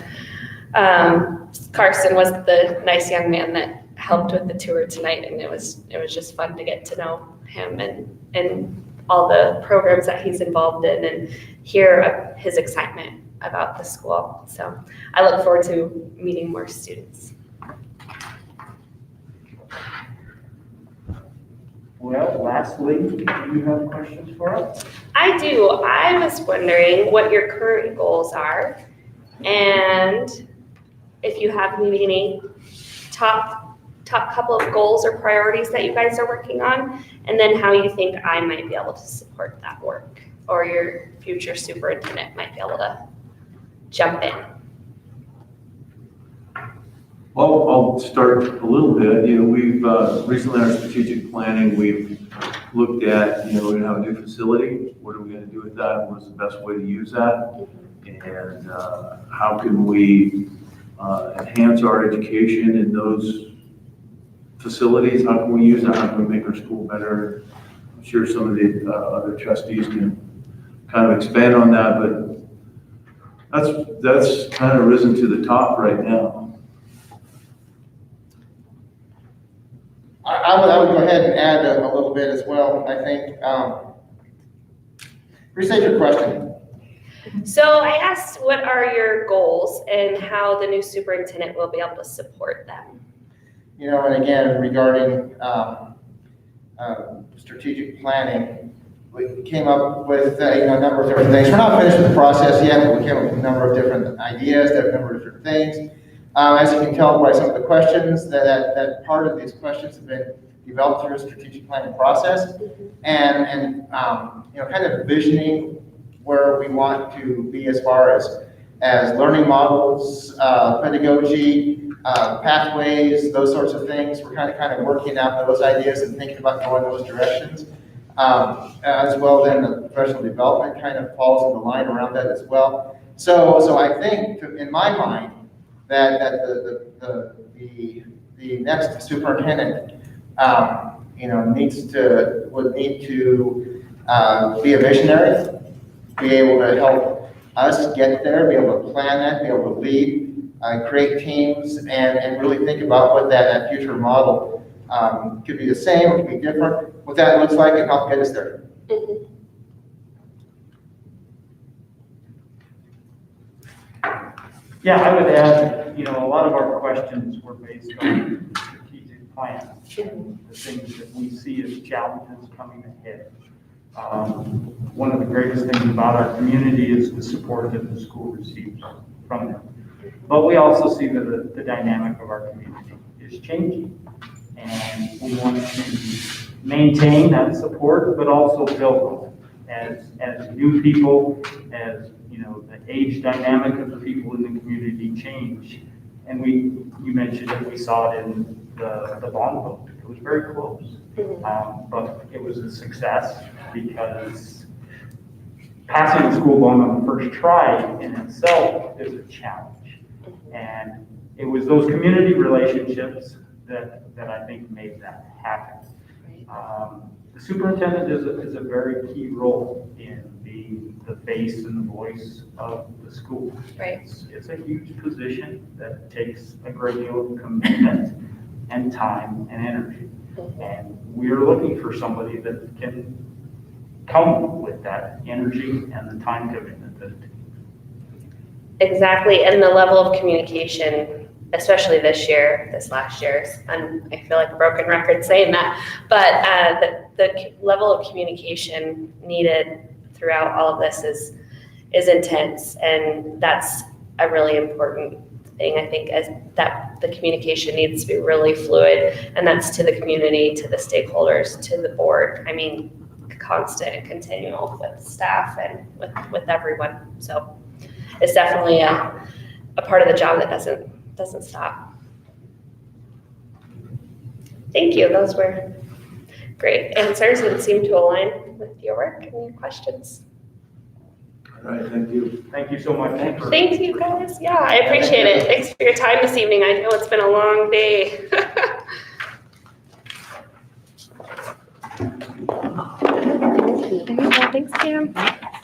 Carson was the nice young man that helped with the tour tonight, and it was just fun to get to know him and all the programs that he's involved in, and hear his excitement about the school. So I look forward to meeting more students. Well, lastly, do you have questions for us? I do. I was wondering what your current goals are, and if you have maybe any top couple of goals or priorities that you guys are working on, and then how you think I might be able to support that work, or your future superintendent might be able to jump in. Well, I'll start a little bit. We've recently in our strategic planning, we've looked at, we're gonna have a new facility. What are we gonna do with that? What's the best way to use that? And how can we enhance our education in those facilities? How can we use that? How can we make our school better? I'm sure some of the other trustees can kind of expand on that, but that's kind of risen to the top right now. I would go ahead and add a little bit as well. I think, restate your question. So I asked, what are your goals and how the new superintendent will be able to support them? And again, regarding strategic planning, we came up with a number of different things. We're not finished with the process yet, but we came up with a number of different ideas, a number of different things. As you can tell by some of the questions, that part of these questions have been developed through a strategic planning process, and kind of envisioning where we want to be as far as learning models, pedagogy, pathways, those sorts of things. We're kind of working out those ideas and thinking about going those directions. As well, then the professional development kind of falls in the line around that as well. So I think, in my mind, that the next superintendent, would need to be a visionary, be able to help us get there, be able to plan that, be able to lead, create teams, and really think about what that future model could be the same, or could be different, what that looks like, and help get us there. Mm-hmm. Yeah, I would add, a lot of our questions were based on strategic plans, the things that we see as challenges coming ahead. One of the greatest things about our community is the support that the school receives from them. But we also see that the dynamic of our community is changing. And we want to maintain that support, but also build on it. As new people, as you know, the age dynamic of the people in the community change. And you mentioned that we saw it in the bond vote. It was very close. But it was a success because passing the school bond on the first try in itself is a challenge. And it was those community relationships that I think made that happen. The superintendent is a very key role in being the face and the voice of the school. Right. It's a huge position that takes a great deal of commitment and time and energy. And we're looking for somebody that can come with that energy and the time commitment that it takes. Exactly, and the level of communication, especially this last year, and I feel like a broken record saying that, but the level of communication needed throughout all of this is intense, and that's a really important thing, I think, is that the communication needs to be really fluid, and that's to the community, to the stakeholders, to the board. I mean, constant and continual with staff and with everyone. So it's definitely a part of the job that doesn't stop. Thank you. Those were great answers and seem to align with your work and your questions. All right, thank you. Thank you so much. Thank you, guys. Yeah, I appreciate it. Thanks for your time this evening. I know it's been a long day. Thanks, Pam.